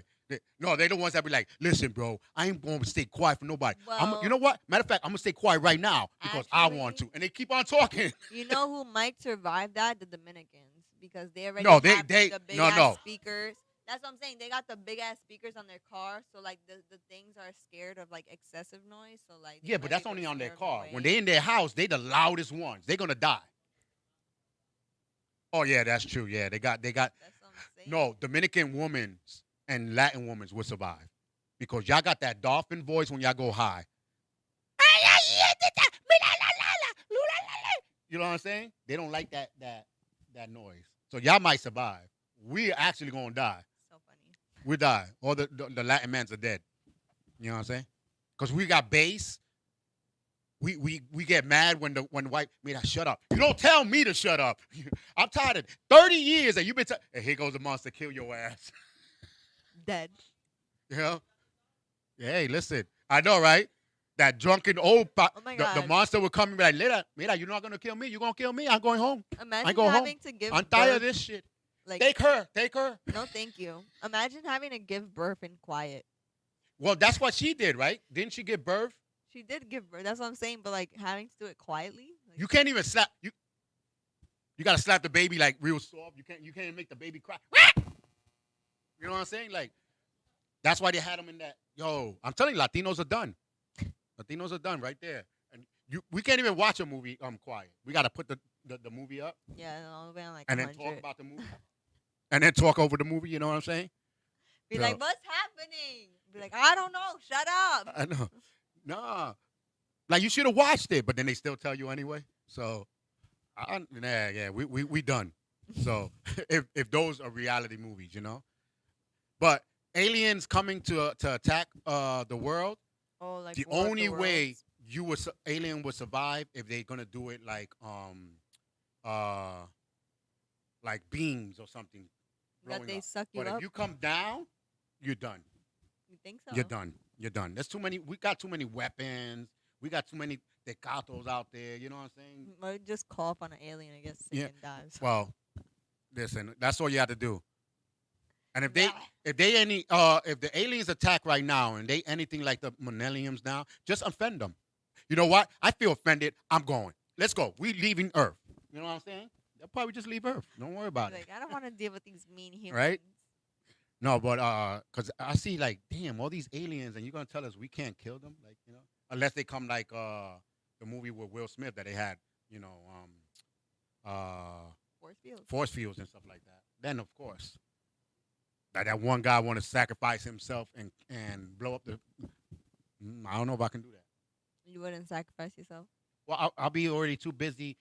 No, they're the ones that be like, listen, bro, I ain't going to stay quiet for nobody. Well, you know what? Matter of fact, I'm going to stay quiet right now because I want to. actually- And they keep on talking. You know who might survive that? The Dominicans, because they already No, have they- the big no, ass no. speakers. That's what I'm saying. They got the big ass speakers on their car, so like the things are scared of like excessive noise. So like they Yeah, but might that's be able only to on their scare 'em car. away. When they in their house, they the loudest ones. They're going to die. Oh, yeah, that's true. Yeah, they got. That's what I'm saying. No, Dominican women and Latin women will survive because y'all got that dolphin voice when y'all go high. You know what I'm saying? They don't like that noise. So y'all might survive. We're actually gonna die. So funny. We die. All the Latin mans are dead. You know what I'm saying? Because we got bass. We get mad when the white mira, shut up. You don't tell me to shut up. I'm tired of 30 years and you've been and here goes the monster, kill your ass. Dead. You know? Hey, listen. I know, right? That drunken old Oh my the God. monster would come and be like, mira, you're not gonna kill me. You're gonna kill me. I'm going home. Imagine go home. having to give I'm tired of birth, this shit. like Take her. no, thank you. Imagine having to give birth in quiet. Well, that's what she did, right? Didn't she give birth? She did give birth. That's what I'm saying. But like having to do it quietly, like You can't even slap you. You gotta slap the baby like real soft. You can't make the baby cry. You know what I'm saying? Like that's why they had him in that. Yo, I'm telling you, Latinos are done. Latinos are done right there. And we can't even watch a movie quiet. We gotta put the movie up yeah, and all the way on like and then talk 100. about the movie and then talk over the movie. You know what I'm saying? Be So, like, what's happening? Be like, I don't know. Shut up. I know. Nah, like you should have watched it, but then they still tell you anyway. So, yeah, we done. So if those are reality movies, you know, but aliens coming to attack the world, Oh, like the War of only the way Worlds. alien would survive if they're gonna do it uh like beams or something That blowing they up. suck you But if up. you come down, you're done. You think so? You're done. You're done. There's too many. We got too many weapons. We got too many tecatos out there. You know what I'm saying? Or just call up on an alien and get sick Yeah. and dies. Well, listen. That's all you have to do. And Yeah. if the aliens attack right now and they anything like the millenniums now, just offend them. You know what? I feel offended. I'm going. Let's go. We leaving Earth. You know what I'm saying? They'll probably just leave Earth. Don't worry about Be it. like, I don't want to deal with these mean humans. Right? No, but cause I see like, damn, all these aliens, and you're gonna tell us we can't kill them, like unless they come like the movie with Will Smith that they had, you know, Force field. force fields and stuff like that. Then of course, like that one guy want to sacrifice himself and blow up the. I don't know if I can do that. You wouldn't sacrifice yourself. Well, I'll be already too busy,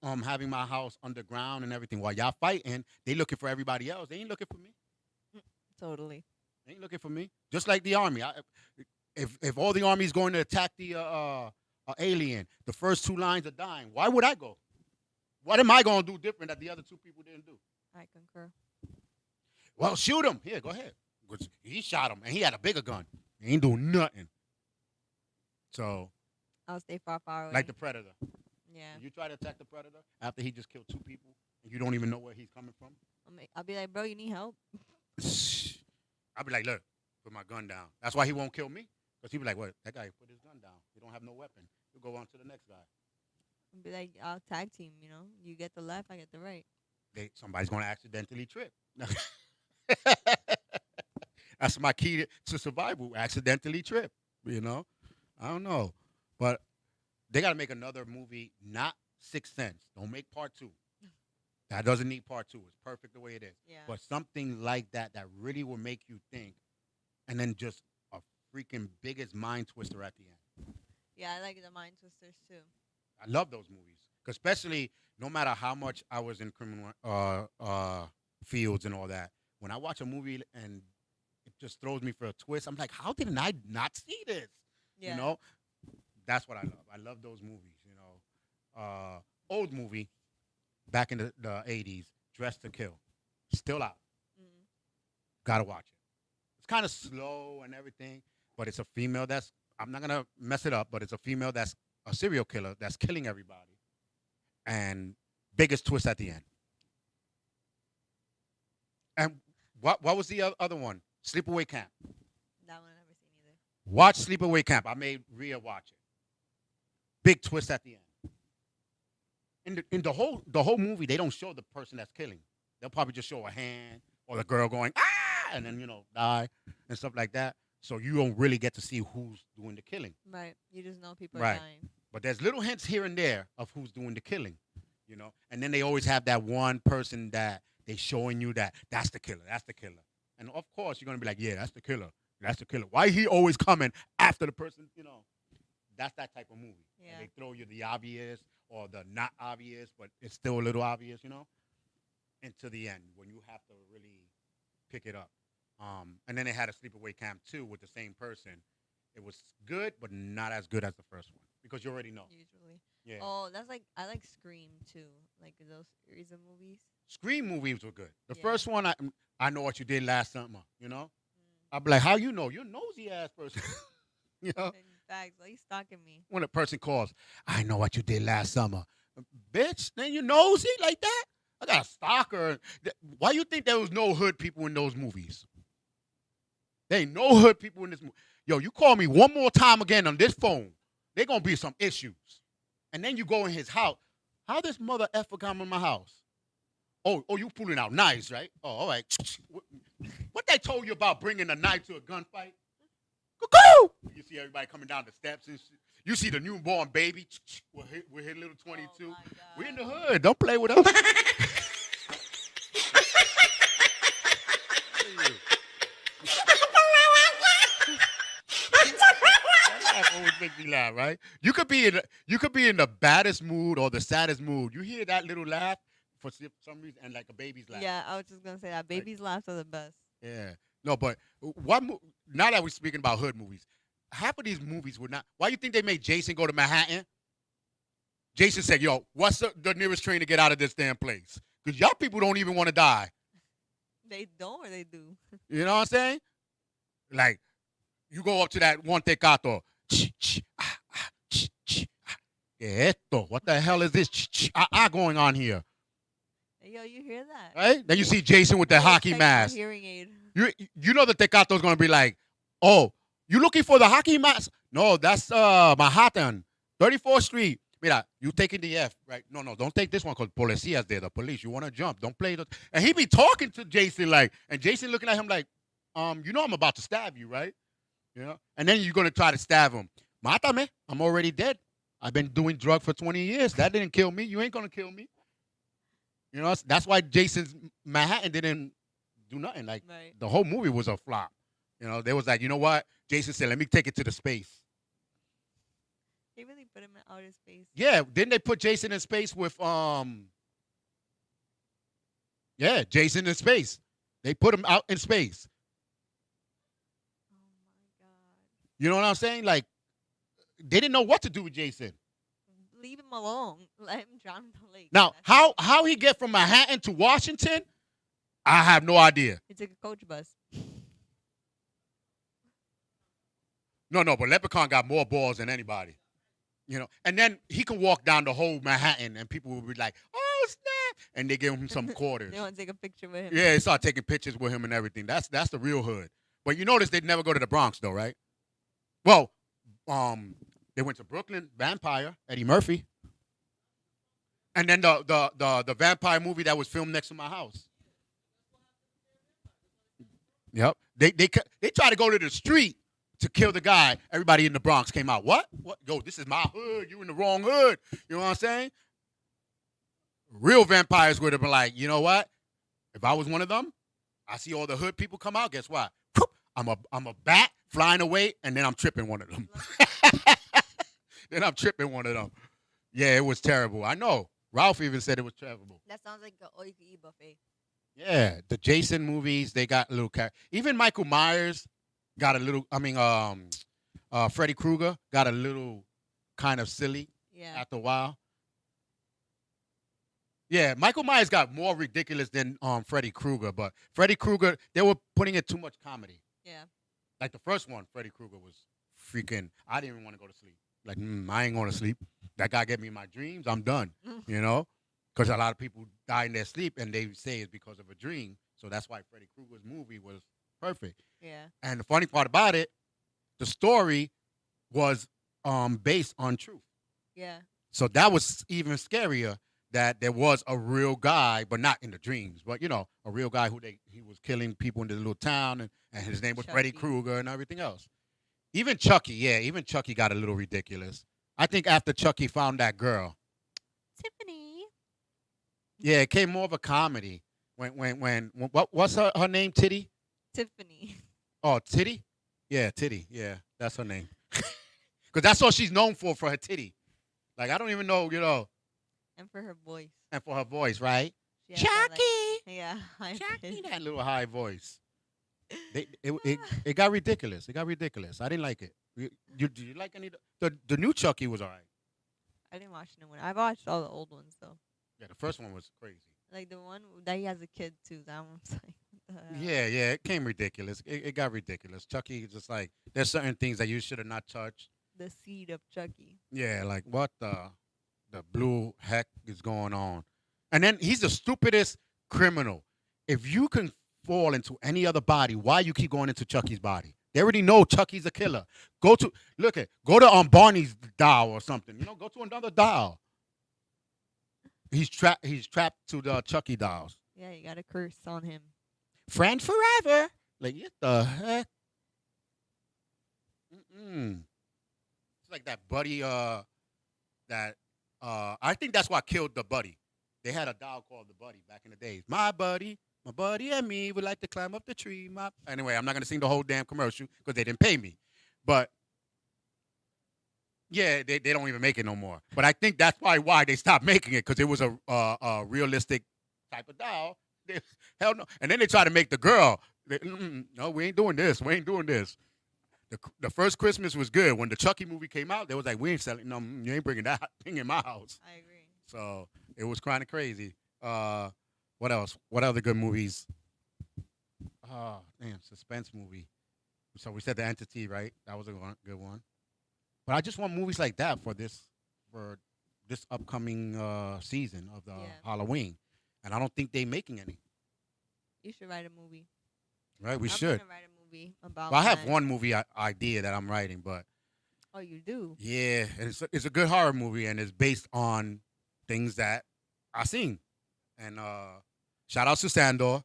having my house underground and everything. While y'all fighting, they looking for everybody else. They ain't looking for me. Totally. They ain't looking for me. Just like the army. If all the army is going to attack the alien, the first two lines are dying. Why would I go? What am I going to do different that the other two people didn't do? I concur. Well, shoot him. Here, go ahead. 'Cause he shot him, and he had a bigger gun. He ain't doing nothing. So, I'll stay far away. like the predator. Yeah. You try to attack the predator after he just killed two people, and you don't even know where he's coming from. I'll be like, bro, you need help. I'll be like, look, put my gun down. That's why he won't kill me. Because he'll be like, what? That guy put his gun down. He don't have no weapon. He'll go on to the next guy. I'll be like, I'll tag team, You get the left, I get the right. Somebody's going to accidentally trip. That's my key to survival, accidentally trip, I don't know. But they got to make another movie, not Sixth Sense. Don't make part two. That doesn't need part two. It's perfect the way it is. Yeah. But something like that really will make you think, and then just a freaking biggest mind twister at the end. Yeah, I like the mind twisters too. I love those movies, 'cause especially no matter how much I was in criminal fields and all that. When I watch a movie and it just throws me for a twist, I'm like, how did I not see this? Yeah. That's what I love. I love those movies. Old movie back in the 80s, Dressed to Kill, still out. Mm. Gotta watch it. It's kind of slow and everything, but it's a female that's, I'm not gonna mess it up, but it's a female that's a serial killer that's killing everybody, and biggest twist at the end. And what was the other one? Sleepaway Camp. That one I never seen either. Watch Sleepaway Camp. I made Rhea watch it. Big twist at the end. In the whole movie, they don't show the person that's killing. They'll probably just show a hand or the girl going ah, and then die and stuff like that. So you don't really get to see who's doing the killing. Right. You just know people Right. are dying. But there's little hints here and there of who's doing the killing, And then they always have that one person that they showing you that's the killer, that's the killer. And of course you're gonna be like, yeah, that's the killer, that's the killer. Why he always coming after the person? That's that type of movie. Yeah. And they throw you the obvious or the not obvious, but it's still a little obvious, into the end when you have to really pick it up. And then they had a Sleepaway Camp 2 with the same person. It was good, but not as good as the first one because you already know. Usually. Yeah. Oh, that's like I like Scream too. Like those series of movies. Scream movies were good. The Yeah. first one, I know what you did last summer. Mm. I'd be like, how you know? You're a nosy ass person. In fact, why you stalking me? When a person calls, I know what you did last summer. Bitch, then you nosy like that? I got a stalker. Why you think there was no hood people in those movies? There ain't no hood people in this movie. yo, you call me one more time again on this phone, there gonna be some issues. And then you go in his house. How this mother effer come in my house? Oh, you pulling out knives, right? Oh, all right. What they told you about bringing a knife to a gunfight? Cuckoo! You see everybody coming down the steps and shit. You see the newborn baby with his little 22. Oh We in my the god. hood. Don't play with us. That always makes me laugh, right? You could be in the baddest mood or the saddest mood. You hear that little laugh for some reason, and like a baby's laugh. Yeah, I was just gonna say that Like, babies' laughs are the best. yeah. No, but now that we're speaking about hood movies, half of these movies would not. Why you think they made Jason go to Manhattan? Jason said, "Yo, what's the nearest train to get out of this damn place? Because y'all people don't even want to die. They don't or they do. You know what I'm saying? Like, you go up to that one tecato. Esto, what the hell is this going on here? Hey, yo, you hear that? Right? Then you see Jason with the Always hockey check your mask. Hearing aid. You know the tecato's gonna be like, oh, you looking for the hockey mask? No, that's Manhattan, 34th Street. Mira, you taking the F, right? No, don't take this one because policia's there, the police. You want to jump? Don't play the. And he be talking to Jason like, and Jason looking at him like, you know I'm about to stab you, right? You know, and then you're gonna try to stab him. Mátame, I'm already dead. I've been doing drugs for 20 years. That didn't kill me. You ain't gonna kill me. You know, that's why Jason's Manhattan didn't do nothing. Like Right. the whole movie was a flop. You know, they was like, you know what? Jason said, let me take it to the space. They really put him in outer space. Yeah, didn't they put Jason in space with yeah, Jason in space. They put him out in space. Oh my god. You know what I'm saying? Like they didn't know what to do with Jason. Leave him alone. Let him drown in the lake. Now, That's it. how he get from Manhattan to Washington? I have no idea. He took a coach bus. No, but Leprechaun got more balls than anybody. You know, and then he can walk down the whole Manhattan, and people will be like, "Oh snap!" and they give him some quarters. They want to take a picture with him. Yeah, they start taking pictures with him and everything. That's the real hood. But you notice they never go to the Bronx though, right? Well, they went to Brooklyn, Vampire, Eddie Murphy, and then the vampire movie that was filmed next to my house. Yep. They try to go to the street to kill the guy. Everybody in the Bronx came out. What? Yo, this is my hood. You in the wrong hood. You know what I'm saying? Real vampires would have been like, you know what? If I was one of them, I see all the hood people come out. Guess what? I'm a bat flying away, and then I'm tripping one of them. Then I'm tripping one of them. Yeah, it was terrible. I know. Ralph even said it was terrible. That sounds like an all you can eat buffet. Yeah, the Jason movies, they got a little even Michael Myers got a little. I mean, Freddy Krueger got a little kind of silly Yeah. after a while. Yeah, Michael Myers got more ridiculous than Freddy Krueger, but Freddy Krueger, they were putting in too much comedy. Yeah. Like the first one, Freddy Krueger was freaking. I didn't even want to go to sleep. Like, I ain't going to sleep. That guy get me in my dreams. I'm done. You know, because a lot of people die in their sleep, and they say it's because of a dream. So that's why Freddy Krueger's movie was perfect. Yeah. And the funny part about it, the story was based on truth. Yeah. So that was even scarier that there was a real guy, but not in the dreams, but you know, a real guy he was killing people in the little town, and his name was Freddy Chucky. Krueger and everything else. Even Chucky got a little ridiculous. I think after Chucky found that girl, Tiffany. yeah, it came more of a comedy. When what's her name? Titty? Tiffany. Oh, Titty? Yeah, Titty. Yeah, that's her name. Because that's all she's known for her titty. Like I don't even know, you know, And for her voice. and for her voice, right? She has that, Chucky. yeah. high Chucky, pitch. that little high voice. It got ridiculous. It got ridiculous. I didn't like it. Do you like any? The new Chucky was alright. I didn't watch no one. I watched all the old ones though. Yeah, the first one was crazy. Like the one that he has a kid too. That one's like, what the hell? Yeah, it came ridiculous. It got ridiculous. Chucky is just like there's certain things that you should have not touched. The seed of Chucky. Yeah, like what the blue heck is going on? And then he's the stupidest criminal. If you can fall into any other body, why you keep going into Chucky's body? They already know Chucky's a killer. Go to Barney's doll or something. You know, go to another doll. He's trapped. He's trapped to the Chucky dolls. Yeah, you got a curse on him. Friend forever. Like what the heck? Mm-mm. It's like that buddy. That I think that's what killed the buddy. They had a doll called the buddy back in the days. My buddy and me would like to climb up the tree. Anyway, I'm not gonna sing the whole damn commercial because they didn't pay me. But yeah, they don't even make it no more. But I think that's probably why they stopped making it because it was a realistic type of doll. Hell no. And then they try to make the girl. No, we ain't doing this. We ain't doing this. The first Christmas was good. When the Chucky movie came out, they was like, we ain't selling. No, you ain't bringing that thing in my house. I agree. So it was kind of crazy. What else? What other good movies? Oh, damn, suspense movie. So we said The Entity, right? That was a good one. But I just want movies like that for this upcoming season of the Halloween, and I don't think they making any. You should write a movie. Right, we I'm should. gonna write a movie about. Well, I have one movie idea that I'm writing, but Oh, you do. yeah, and it's a good horror movie, and it's based on things that I seen. And shout out to Sandor.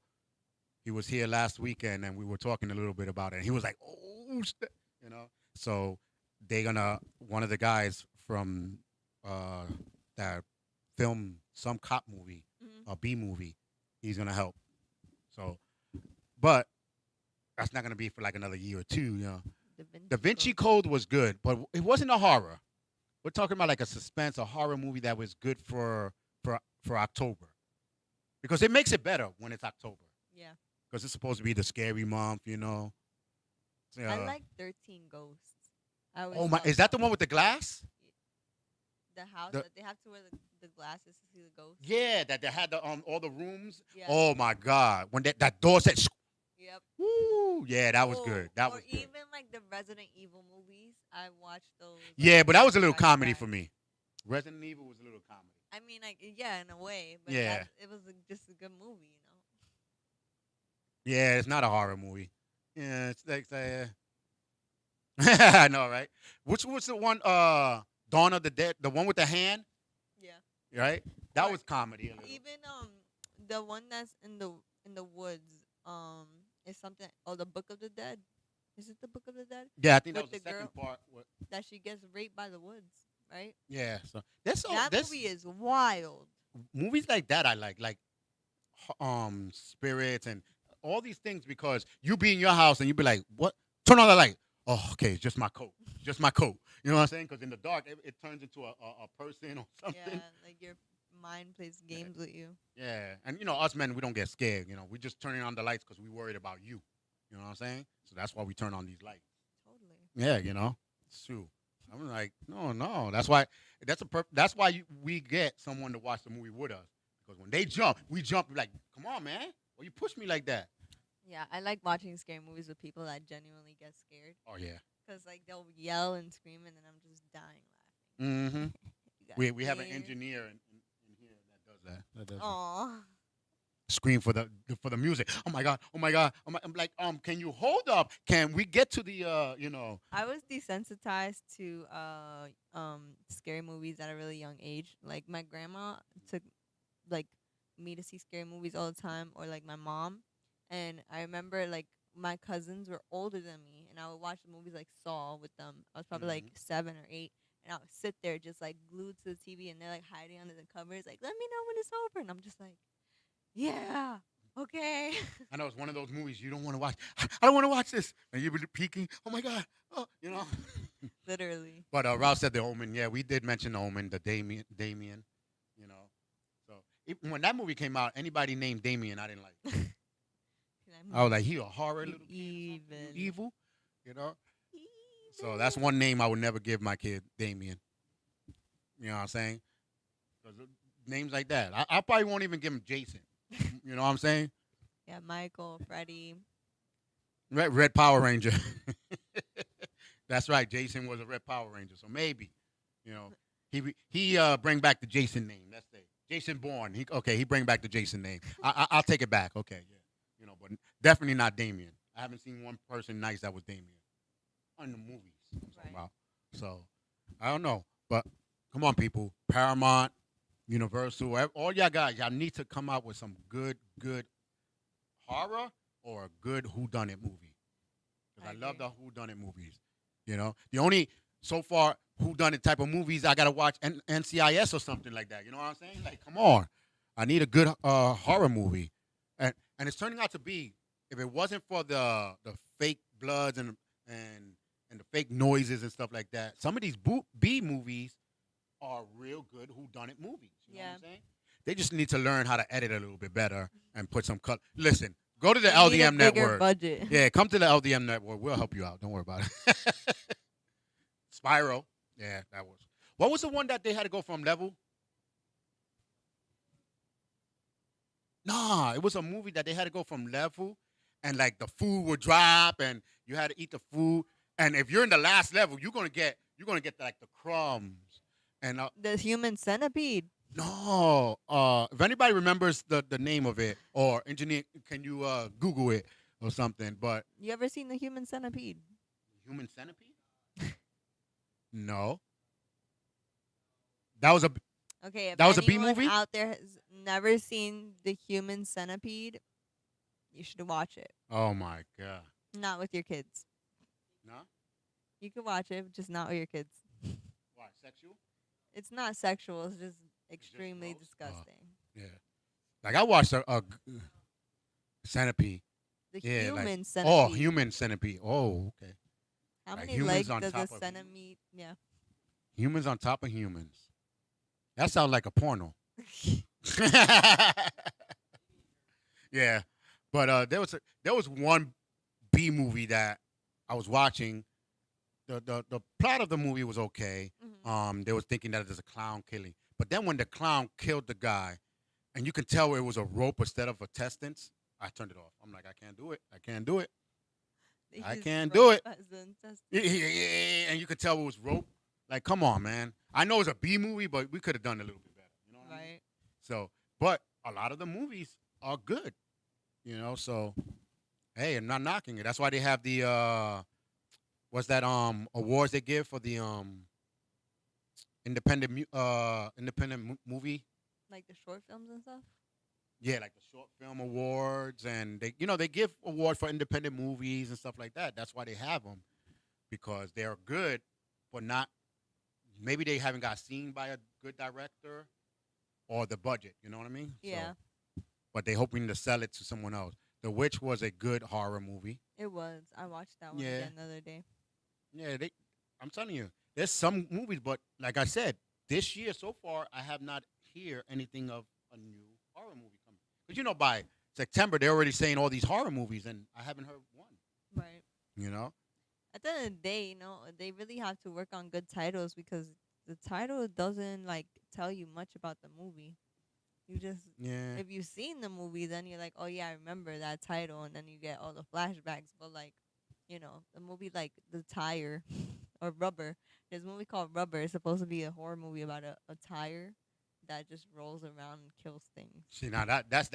He was here last weekend, and we were talking a little bit about it. And he was like, "Oh, you know." So they're gonna one of the guys from that film some cop movie, Mm-hmm. a B movie. He's gonna help. So, but that's not gonna be for like another year or two. You know, Da Vinci Code was good, but it wasn't a horror. We're talking about like a suspense, a horror movie that was good for October, because it makes it better when it's October. Yeah. Because it's supposed to be the scary month, you know. I like 13 Ghosts. I always Oh my! thought Is that the one with the glass? the house the- that they have to wear the glasses to see the ghosts? Yeah, that they had the all the rooms. Yeah. Oh my God! When that door said, Yep. "Woo!" Yeah, that was Oh, good. That or was good. even like the Resident Evil movies. I watched those. Yeah, but that was a little back to comedy back. for me. Resident Evil was a little comedy. I mean, like, yeah, in a way, but Yeah. it was just a good movie, you know. Yeah, it's not a horror movie. Yeah, it's like I know, right? Which was the one? Dawn of the Dead, the one with the hand, Yeah. right? That Or was comedy. A little. Even the one that's in the woods is something. Oh, the Book of the Dead. Is it the Book of the Dead Yeah, I think that with was the the second part. that she gets raped by the woods, right? Yeah, so that's That movie is wild. movies like that I like spirits and all these things because you be in your house and you be like, what? Turn on the light. Oh, okay, it's just my coat. Just my coat. You know what I'm saying? Because in the dark, it turns into a person or something. Yeah, like your mind plays games with you. Yeah, and you know, us men, we don't get scared. You know, we just turning on the lights because we worried about you. You know what I'm saying? So that's why we turn on these lights. Totally. Yeah, you know, it's true. I'm like, no. That's why. That's why we get someone to watch the movie with us because when they jump, we jump. We're like, come on, man. Well, you push me like that. Yeah, I like watching scary movies with people that genuinely get scared. Oh yeah. Cause like they'll yell and scream and then I'm just dying Mm-hmm. laughing. You got We have an scared. engineer in here that does that. That does that. Aw. Scream for the music. Oh my god. Oh my god. I'm like, can you hold up? Can we get to the you know? I was desensitized to scary movies at a really young age. Like my grandma took like me to see scary movies all the time, or like my mom. And I remember like my cousins were older than me, and I would watch the movies like Saw with them. I was probably like 7 or 8, and I would sit there just like glued to the TV, and they're like hiding under the covers, like let me know when it's over, and I'm just like, yeah, okay. I know it's one of those movies you don't want to watch. I don't want to watch this, and you're peeking. Oh my god. Oh, you know. Literally. But Ralph said the Omen. Yeah, we did mention the Omen, the Damien. You know. So when that movie came out, anybody named Damien, I didn't like. I was like, he a horror little kid, you evil, you know. So that's one name I would never give my kid, Damien. You know what I'm saying? 'Cause names like that, I probably won't even give him Jason. You know what I'm saying? Yeah, Michael, Freddie. Red Power Ranger. That's right. Jason was a Red Power Ranger, so maybe, you know, he bring back the Jason name. Let's say Jason Bourne. He bring back the Jason name. I'll take it back. Okay, yeah, you know, but definitely not Damien. I haven't seen one person nice that was Damien. on the movies. I'm talking Right. about. So I don't know, but come on, people. Paramount, Universal, all y'all guys, y'all need to come out with some good horror or a good whodunit movie. I Because I love agree. the whodunit movies. You know, the only so far whodunit type of movies I gotta watch NCIS or something like that. You know what I'm saying? Like, come on, I need a good horror movie, and it's turning out to be. If it wasn't for the fake bloods and and the fake noises and stuff like that, some of these B movies are real good whodunit movies. You know what Yeah. I'm saying? They just need to learn how to edit a little bit better and put some cut. Listen, go to the They need a LDM bigger network. budget. Yeah, come to the LDM network. We'll help you out. Don't worry about it. Spiral. Yeah, that was. What was the one that they had to go from level? Nah, it was a movie that they had to go from level, and like the food would drop, and you had to eat the food. And if you're in the last level, you're gonna get like the crumbs. And The human centipede. no, if anybody remembers the name of it, or engineer, can you Google it or something? But You ever seen the human centipede? human centipede? No, that was a Okay, if that was a B anyone movie. out there has never seen the human centipede, you should watch it. Oh my god, Not with your kids. no, You can watch it, just not with your kids. why sexual? It's not sexual. It's just It's just extremely gross? disgusting. Yeah, like I watched a centipede. The Yeah, like human centipede. human centipede. Oh, okay. How like many humans legs on does a top of humans. centipede? Yeah. Humans on top of humans. That sounds like a porno. Yeah, but there was one B movie that I was watching. The plot of the movie was okay. Mhm. They was thinking that there's a clown killing, but then when the clown killed the guy, and you can tell it was a rope instead of intestines, I turned it off. I'm like, I can't do it. I can't do it. They I use can't do rope it. as the intestine. And you could tell it was rope. Like, come on, man. I know it's a B movie, but we could have done it a little bit better. You know what I mean? Right. So, but a lot of the movies are good. So hey, I'm not knocking it. That's why they have the what's that awards they give for the independent movie. Like the short films and stuff. Yeah, like the short film awards, and they give awards for independent movies and stuff like that. That's why they have them, because they're good, but not, maybe they haven't got seen by a good director or the budget. You know what I mean? Yeah, So, but they hoping to sell it to someone else. The Witch was a good horror movie. it was. I watched that one Yeah. again the other day. Yeah, I'm telling you, there's some movies, but like I said, this year so far, I have not hear anything of a new horror movie coming. Because by September, they're already saying all these horror movies, and I haven't heard one. Right. You know? At the end of the day, they really have to work on good titles because the title doesn't like tell you much about the movie. You just Yeah. if you've seen the movie, then you're like, oh yeah, I remember that title, and then you get all the flashbacks. But like, the movie like The Tire or Rubber. There's a movie called Rubber. It's supposed to be a horror movie about a tire that just rolls around and kills things. See, now that's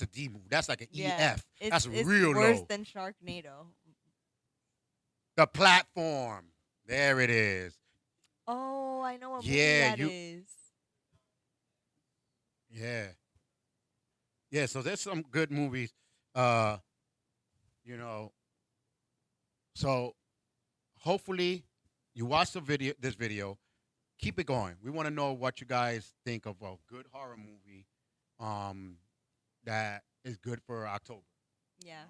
a D movie. That's like an Yeah, EF. it's That's it's real worse low. than Sharknado. The Platform. There it is. Oh, I know what movie Yeah, that is. Yeah. Yeah, so there's some good movies. Uh, you know, so hopefully you watch this video, keep it going. We want to know what you guys think of a good horror movie um that is good for October. Yeah.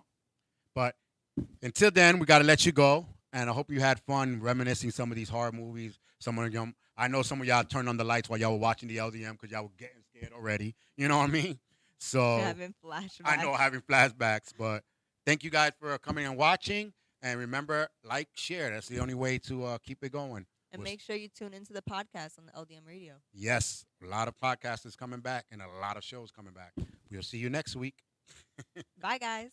But until then, we got to let you go. And I hope you had fun reminiscing some of these horror movies. Some of them, I know some of y'all turned on the lights while y'all were watching the LDM because y'all were getting scared already. You know what I mean? So Having flashbacks. I know having flashbacks, but thank you guys for coming and watching. And remember, like, share. That's the only way to keep it going. And We'll make sure you tune into the podcast on the LDM radio. Yes, a lot of podcasts is coming back and a lot of shows coming back. We'll see you next week. Bye, guys.